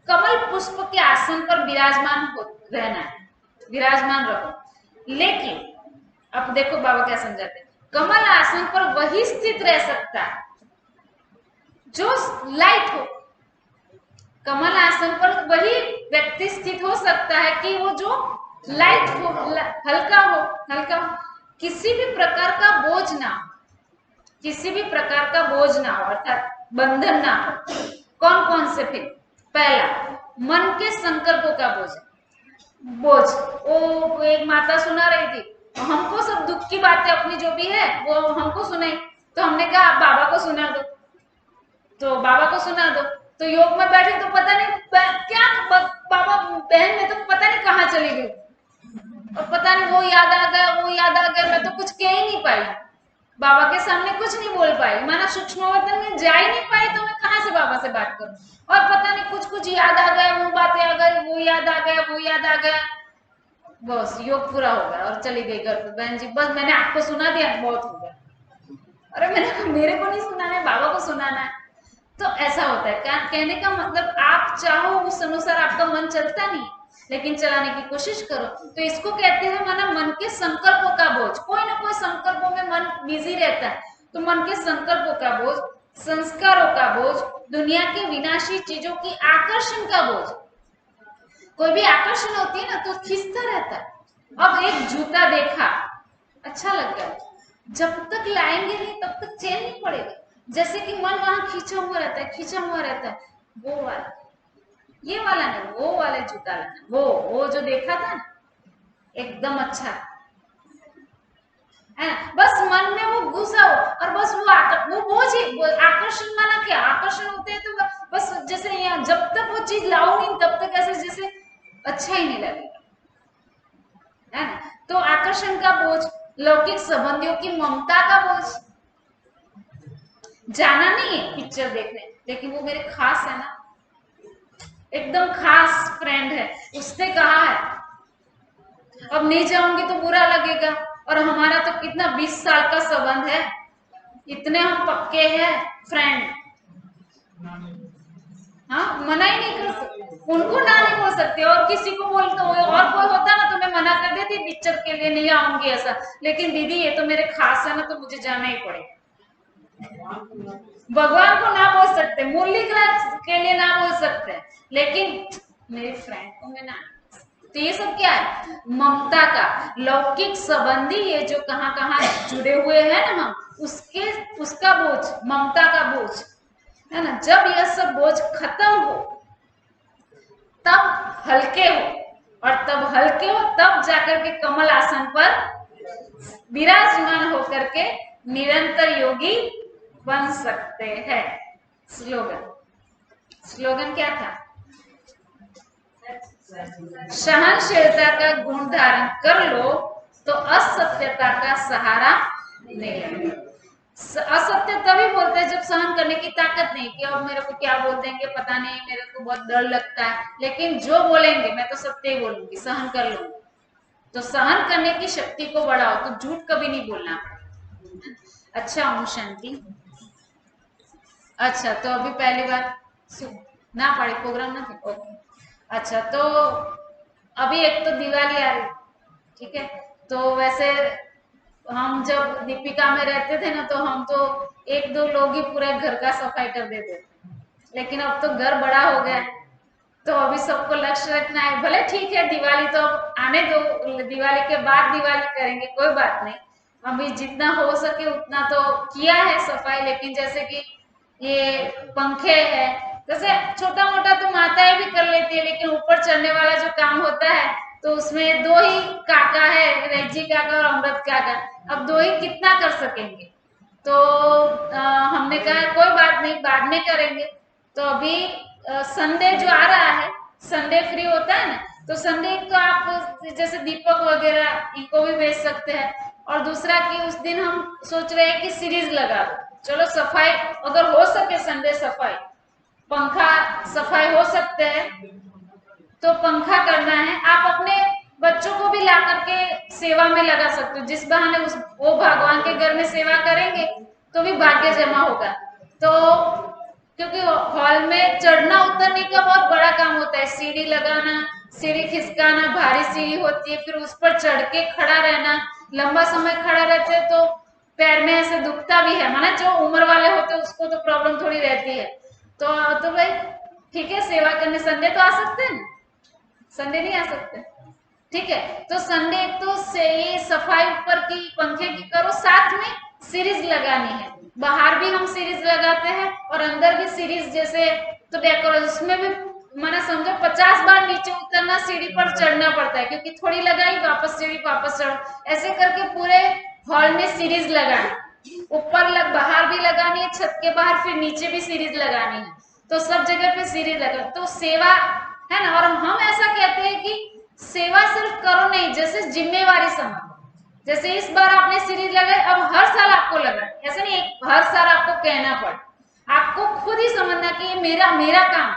कमल पुष्प के आसन पर विराजमान रहना है, विराजमान रहो। लेकिन अब देखो बाबा क्या समझाते हैं, कमल आसन पर वही स्थित रह सकता है जो लाइट हो। कमल आसन पर वही व्यक्ति स्थित हो सकता है कि वो जो लाइट हो, हल्का हो, हल्का हो, किसी भी प्रकार का बोझ ना हो, किसी भी प्रकार का बोझ ना हो, अर्थात बंधन ना हो। कौन कौन से? फिर पहला, मन के संकल्पों का बोझ। वो एक माता सुना रही थी, हमको सब दुख की बातें अपनी जो भी है वो हमको सुनाई, तो हमने कहा बाबा को सुना दो, तो बाबा को सुना दो। तो योग में बैठे तो पता नहीं क्या बाबा बहन में तो पता नहीं कहाँ चली गई, और पता नहीं वो याद आ गया, वो याद आ गया, मैं तो कुछ कह ही नहीं पाई, बाबा के सामने कुछ नहीं बोल पाई, माना सूक्ष्म वतन में जा ही नहीं पाई, तो मैं कहाँ से बाबा से बात करूं। और पता नहीं कुछ याद आ गया, वो बातें आ गई, वो याद आ गया, वो याद आ गया, बस योग पूरा हो गया और चली गई घर पे। बहन जी बस मैंने आपको सुना दिया, बहुत हो गया। अरे मेरे को नहीं सुनाना है, बाबा को सुनाना है। तो ऐसा होता है, कहने का मतलब आप चाहो उस अनुसार आपका मन चलता नहीं, लेकिन चलाने की कोशिश करो। तो इसको कहते हैं माना मन के संकल्पों का बोझ। कोई ना कोई संकल्पों में मन बिजी रहता है, तो मन के संकल्पों का बोझ, संस्कारों का बोझ, दुनिया की विनाशी चीजों की आकर्षण का बोझ। कोई भी आकर्षण होती है ना तो खींचता रहता है। अब एक जूता देखा, अच्छा लग गया, जब तक लाएंगे नहीं तब तक चैन नहीं पड़ेगा। जैसे कि मन वहां खींचा हुआ रहता है, खींचा हुआ रहता है, वो वाला, ये वाला नहीं, वो वाला जूता लाना, वो जो देखा था ना एकदम अच्छा है ना, बस मन में वो घुसा हो, और बस वो बोझ ही। आकर्षण माना क्या, आकर्षण होते हैं तो बस जैसे यहाँ जब तक वो चीज लाओ नहीं तब तक ऐसे जैसे अच्छा ही नहीं लगेगा, है ना। तो आकर्षण का बोझ, लौकिक संबंधियों की ममता का बोझ। जाना नहीं है पिक्चर देखने, लेकिन वो मेरे खास है ना, एकदम खास फ्रेंड है, उसने कहा है अब नहीं जाऊंगी तो बुरा लगेगा। और हमारा तो कितना 20 साल का संबंध है, इतने हम पक्के हैं फ्रेंड। हाँ, मना ही नहीं कर सकते, उनको ना नहीं बोल सकते। और किसी को बोलते हो और कोई होता ना तो मैं मना कर देती पिक्चर के लिए नहीं आऊंगी ऐसा, लेकिन दीदी ये तो मेरे खास है ना तो मुझे जाना ही पड़ेगा। भगवान को ना बोल सकते, मुरली के लिए ना बोल सकते, लेकिन मेरे फ्रेंड को मैं ना। तो ये सब क्या है? ममता का, लौकिक संबंधी ये जो कहां कहां जुड़े हुए हैं ना हम, उसका बोझ, ममता का बोझ है ना। जब यह सब बोझ खत्म हो तब हल्के हो, और तब हल्के हो तब जाकर के कमल आसन पर विराजमान होकर के निरंतर योगी बन सकते हैं। स्लोगन क्या था? सहनशीलता का गुण धारण कर लो तो असत्यता का सहारा नहीं। असत्य तभी बोलते हैं जब सहन करने की ताकत नहीं, कि अब मेरे को क्या बोल देंगे पता नहीं, मेरे को बहुत डर लगता है, लेकिन जो बोलेंगे मैं तो सत्य ही बोलूंगी, सहन कर लूंगी। तो सहन करने की शक्ति को बढ़ाओ, तो झूठ कभी नहीं बोलना। अच्छा, ओम शांति। अच्छा, तो अभी पहली बार ना पढ़े, प्रोग्राम ना थे, ओके। अच्छा, तो अभी एक तो दिवाली आ रही, ठीक है। तो वैसे हम जब दीपिका में रहते थे ना, तो हम तो एक दो लोग ही पूरे घर का सफाई कर देते थे, लेकिन अब तो घर बड़ा हो गया है, तो अभी सबको लक्ष्य रखना है। भले ठीक है, दिवाली तो आने दो, दिवाली के बाद दिवाली करेंगे, कोई बात नहीं। अभी जितना हो सके उतना तो किया है सफाई, लेकिन जैसे कि ये पंखे है, जैसे छोटा मोटा तो माताएं भी कर लेती है, लेकिन ऊपर चढ़ने वाला जो काम होता है तो उसमें दो ही काका है, रैजी काका और अमृत काका, अब दो ही कितना कर सकेंगे। तो हमने कहा कोई बात नहीं, बाद में करेंगे। तो अभी संडे जो आ रहा है, संडे फ्री होता है ना, तो संडे को आप जैसे दीपक वगैरह इनको भी बेच सकते हैं। और दूसरा कि उस दिन हम सोच रहे हैं कि सीरीज लगा दो, चलो सफाई अगर हो सके, संडे सफाई, पंखा सफाई हो सकते हैं तो पंखा करना है। आप अपने बच्चों को भी ला करके सेवा में लगा सकते हो, जिस बहाने वो भगवान के घर में सेवा करेंगे तो भी भाग्य जमा होगा। तो क्योंकि हॉल में चढ़ना उतरने का बहुत बड़ा काम होता है, सीढ़ी लगाना, सीढ़ी खिसकाना, भारी सीढ़ी होती है, फिर उस पर चढ़ के खड़ा रहना, लंबा समय खड़ा रहते हैं तो पैर में ऐसे दुखता भी है, माना जो उम्र वाले होते हैं उसको तो प्रॉब्लम थोड़ी रहती है। तो भाई ठीक है, सेवा करने संडे तो आ सकते हैं, संडे नहीं आ सकते, ठीक है। तो संडे तो से ये सफाई ऊपर की पंखे की करो, साथ में सीरीज लगानी है। बाहर भी हम सीरीज लगाते हैं और अंदर भी सीरीज, जैसे तो डेकोरेशन उसमें भी माना समझो 50 बार नीचे उतरना, सीढ़ी पर चढ़ना पड़ता है, क्योंकि थोड़ी लगाई वापस सीढ़ी वापस चढ़ो, ऐसे करके पूरे हॉल में सीरीज लगानी, ऊपर बाहर भी लगानी है, छत के बाहर, फिर नीचे भी सीरीज लगानी है, तो सब जगह पे सीरीज लगा। तो सेवा है ना, और हम ऐसा कहते हैं कि सेवा सिर्फ करो नहीं, जैसे जिम्मेवारी समझो। जैसे इस बार आपने सीरीज लगाई, अब हर साल आपको लगा, ऐसा नहीं हर साल आपको कहना पड़े, आपको खुद ही समझना कि ये मेरा काम,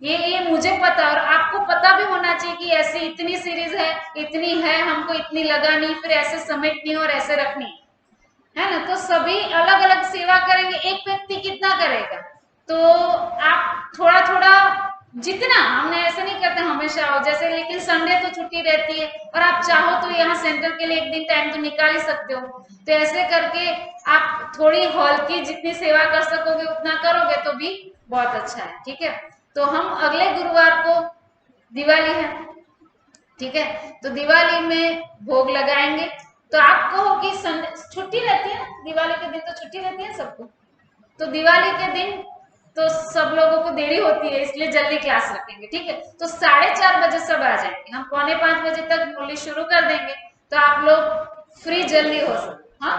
ये मुझे पता, और आपको पता भी होना चाहिए कि ऐसी इतनी सीरीज है, इतनी है, हमको इतनी लगानी, फिर ऐसे समेटनी और ऐसे रखनी है ना। तो सभी अलग अलग सेवा करेंगे, एक व्यक्ति कितना करेगा, तो आप थोड़ा थोड़ा जितना, हमने ऐसा नहीं करते हमेशा हो जैसे, लेकिन संडे तो छुट्टी रहती है और आप चाहो तो यहाँ सेंटर के लिए एक दिन टाइम तो निकाल ही सकते हो। तो ऐसे करके आप थोड़ी हॉल की जितनी सेवा कर सकोगे उतना करोगे तो भी बहुत अच्छा है, ठीक है। तो हम अगले गुरुवार को दिवाली है, ठीक है, तो दिवाली में भोग लगाएंगे। तो आप कहो कि छुट्टी रहती है ना, दिवाली के दिन तो छुट्टी रहती है सबको, तो दिवाली के दिन तो सब लोगों को देरी होती है, इसलिए जल्दी क्लास रखेंगे, ठीक है। तो 4:30 बजे सब आ जाएंगे, हम 4:45 बजे तक मुरली शुरू कर देंगे, तो आप लोग फ्री जल्दी हो सकते। हाँ,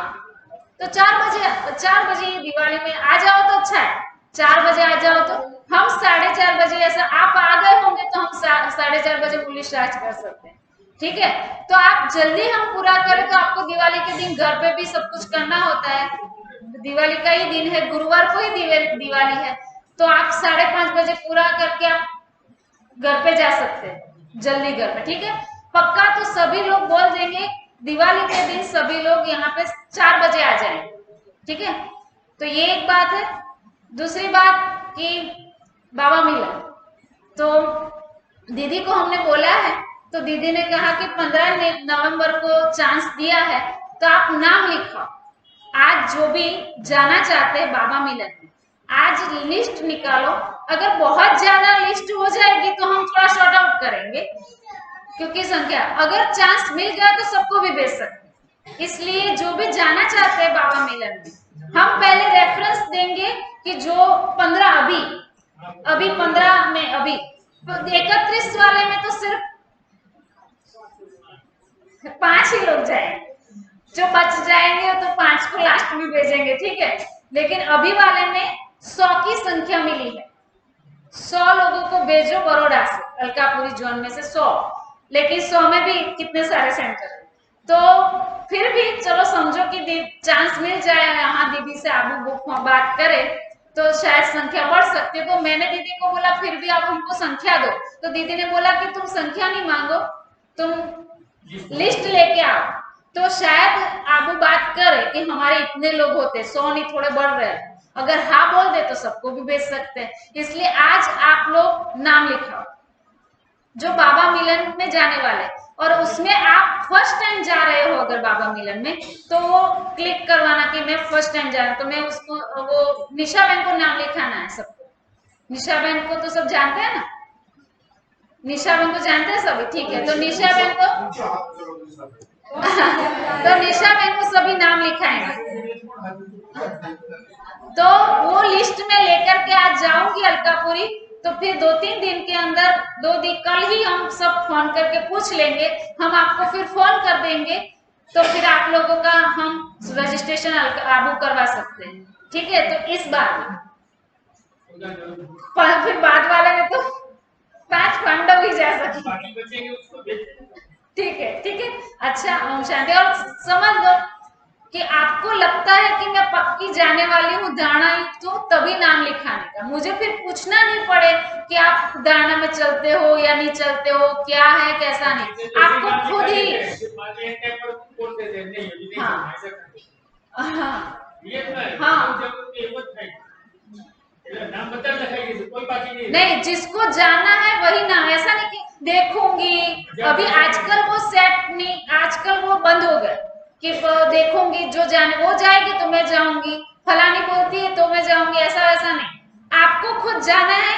तो 4 बजे दिवाली में आ जाओ तो अच्छा है, 4 बजे आ जाओ तो हम 4:30 बजे, ऐसा आप आ गए होंगे तो हम 4:30 बजे मुरली स्टार्ट कर सकते हैं, ठीक है। तो आप जल्दी हम पूरा करें तो आपको दिवाली के दिन घर पे भी सब कुछ करना होता है। दिवाली का ही दिन है, गुरुवार को ही दिवाली है, तो आप 5:30 बजे पूरा करके आप घर पे जा सकते हैं, जल्दी घर पे, ठीक है। पक्का तो सभी लोग बोल देंगे दिवाली के दिन सभी लोग यहाँ पे 4 बजे आ जाएंगे, ठीक है। तो ये एक बात है। दूसरी बात कि बाबा मिलन, तो दीदी को हमने बोला है, तो दीदी ने कहा कि 15 नवंबर को चांस दिया है, तो आप नाम लिखो। आज जो भी जाना चाहते हैं बाबा मिलन में, आज लिस्ट निकालो। अगर बहुत ज्यादा लिस्ट हो जाएगी तो हम थोड़ा शॉर्ट आउट करेंगे, क्योंकि संख्या, अगर चांस मिल गया तो सबको भी भेज सकते हैं। इसलिए जो भी जाना चाहते हैं बाबा मिलन में, हम पहले रेफरेंस देंगे कि जो 15 अभी 15 में, अभी 31 वाले में तो सिर्फ 5 ही लोग जाएंगे, जो बच जाएंगे तो 5 को लास्ट में भेजेंगे, ठीक है। लेकिन अभी वाले में 100 की संख्या मिली है, 100 लोगों को भेजो बड़ौदा से, अलकापुरी जोन में से 100, लेकिन 100 में भी कितने सारे सेंटर है, तो फिर भी चलो समझो कि चांस मिल जाए यहाँ दीदी से आबू बुक बात करे तो शायद संख्या बढ़ सकती है। तो मैंने दीदी को बोला फिर भी आप हमको संख्या दो, तो दीदी ने बोला कि तुम संख्या नहीं मांगो, तुम लिस्ट लेके आओ। तो शायद आबू बात करे कि हमारे इतने लोग होते, 100 नहीं थोड़े बढ़ रहे हैं, अगर हाँ बोल दे तो सबको भी भेज सकते हैं। इसलिए आज आप लोग नाम लिखाओ जो बाबा मिलन में जाने वाले, और उसमें आप फर्स्ट टाइम जा रहे हो अगर बाबा मिलन में, तो वो क्लिक करवाना कि मैं फर्स्ट टाइम जा रहा हूं, तो मैं उसको, वो निशा बहन को नाम लिखाना है सबको। निशा बहन को तो सब जानते हैं ना, निशा बहन को जानते हैं सभी, ठीक है। तो निशा बहन को तो निशा बहन को सभी नाम लिखाएंगे, तो वो लिस्ट में लेकर के आज जाऊंगी अलकापुरी। तो फिर 2-3 दिन के अंदर, कल ही हम सब फोन करके पूछ लेंगे, हम आपको फिर फोन कर देंगे, तो फिर आप लोगों का हम रजिस्ट्रेशन आबू करवा सकते हैं, ठीक है। तो इस बार फिर बाद वाले में तो 5 पांडव ही जा सके, ठीक है, ठीक है। अच्छा ओम शांति। और समझ लो कि आपको लगता है कि मैं पक्की जाने वाली हूँ दाना ही, तो तभी नाम लिखाने का, मुझे फिर पूछना नहीं पड़े कि आप दाना में चलते हो या नहीं चलते हो, क्या है कैसा नहीं, आपको खुद ही, हाँ हाँ नहीं, जिसको जाना है वही नाम, ऐसा नहीं कि देखूंगी, अभी आजकल वो सेट नहीं, आजकल वो बंद हो गए कि देखूंगी, जो जाने वो जाएगी तो मैं जाऊंगी, फलानी बोलती है तो मैं जाऊंगी, ऐसा वैसा नहीं। आपको खुद जाना है,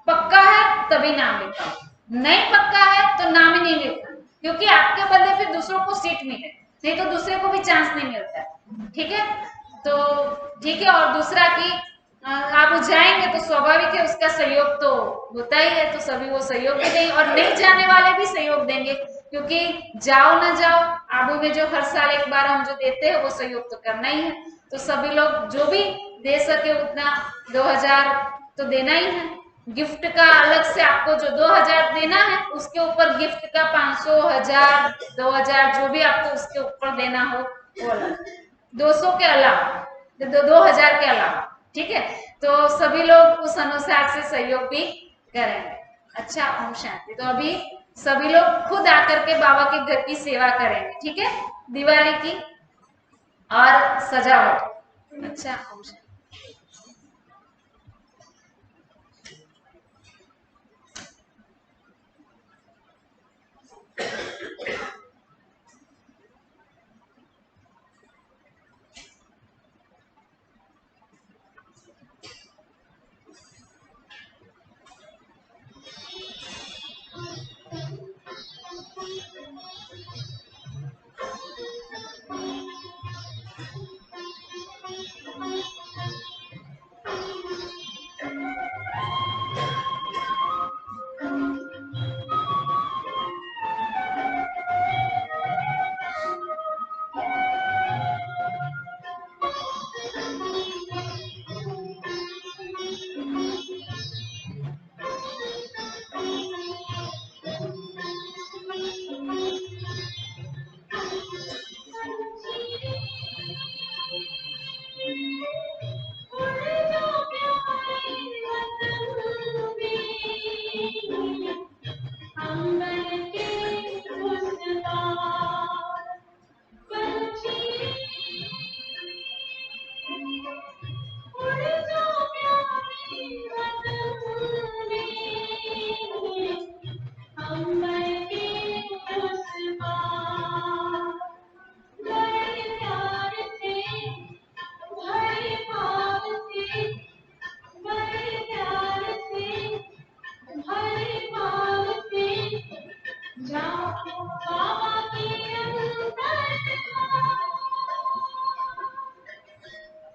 पक्का है तभी नाम लिखाओ, नहीं पक्का है तो नाम ही नहीं लिखना, क्योंकि आपके बदले फिर दूसरों को सीट मिले, नहीं तो दूसरे को भी चांस नहीं मिलता, ठीक है। तो ठीक है। और दूसरा कि आप जाएंगे तो स्वाभाविक है उसका सहयोग तो होता ही है, तो सभी वो सहयोग भी देंगे, और नहीं जाने वाले भी सहयोग देंगे, क्योंकि जाओ ना जाओ आबू में जो हर साल एक बार हम जो देते हैं वो सहयोग तो करना ही है। तो सभी लोग जो भी दे सके उतना 2000 तो देना ही है। गिफ्ट का अलग से आपको जो 2000 देना है, उसके ऊपर गिफ्ट का 500, 1000, 2000 जो भी आपको उसके ऊपर देना हो वो अलग, 200 के अलावा, 2000 के अलावा, ठीक है। तो सभी लोग उस अनुसार से सहयोग भी करेंगे। अच्छा ओम शांति। तो अभी सभी लोग खुद आकर के बाबा के घर की सेवा करेंगे, ठीक है, दिवाली की और सजावट। अच्छा ओम शांति। अंबर के मुस्कान बड़े प्यार से बड़े भाव से बड़े प्यार से बड़े भाव से जाओ बाबा के अंदर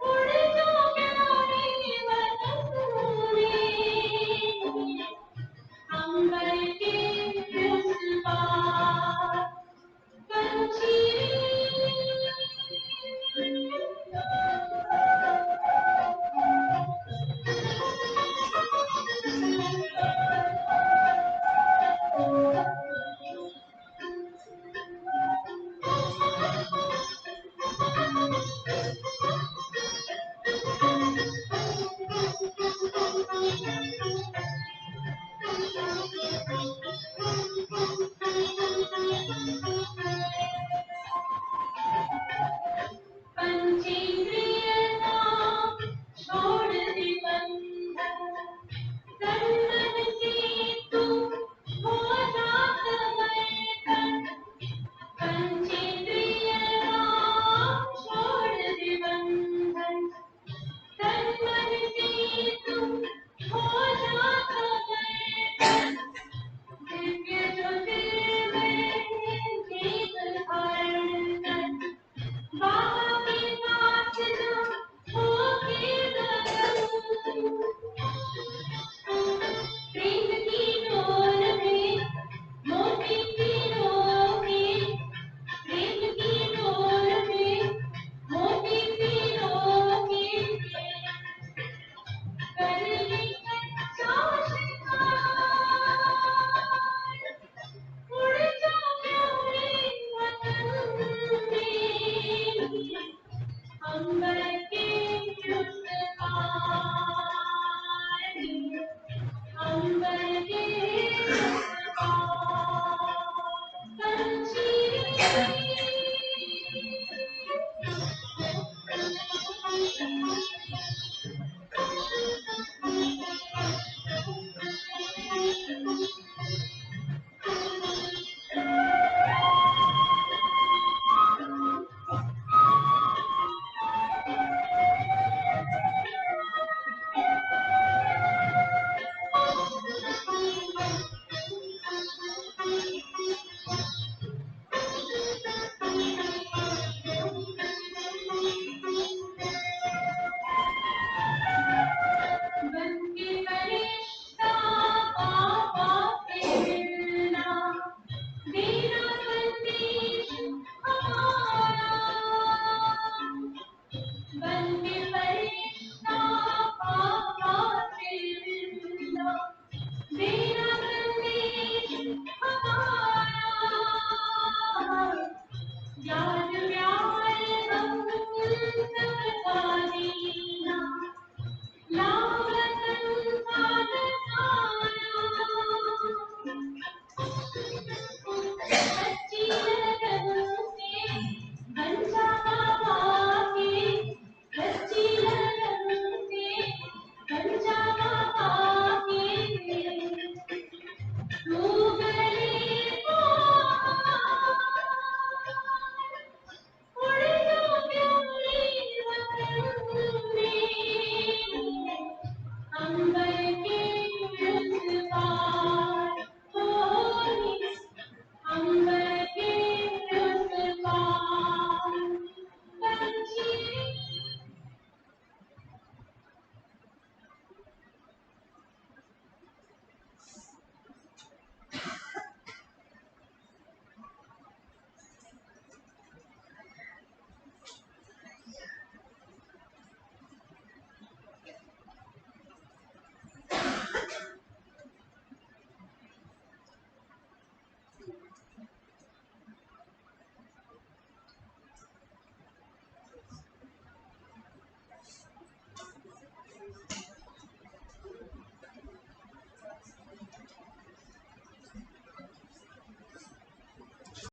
उड़ जो प्यारे वतन में अंबर के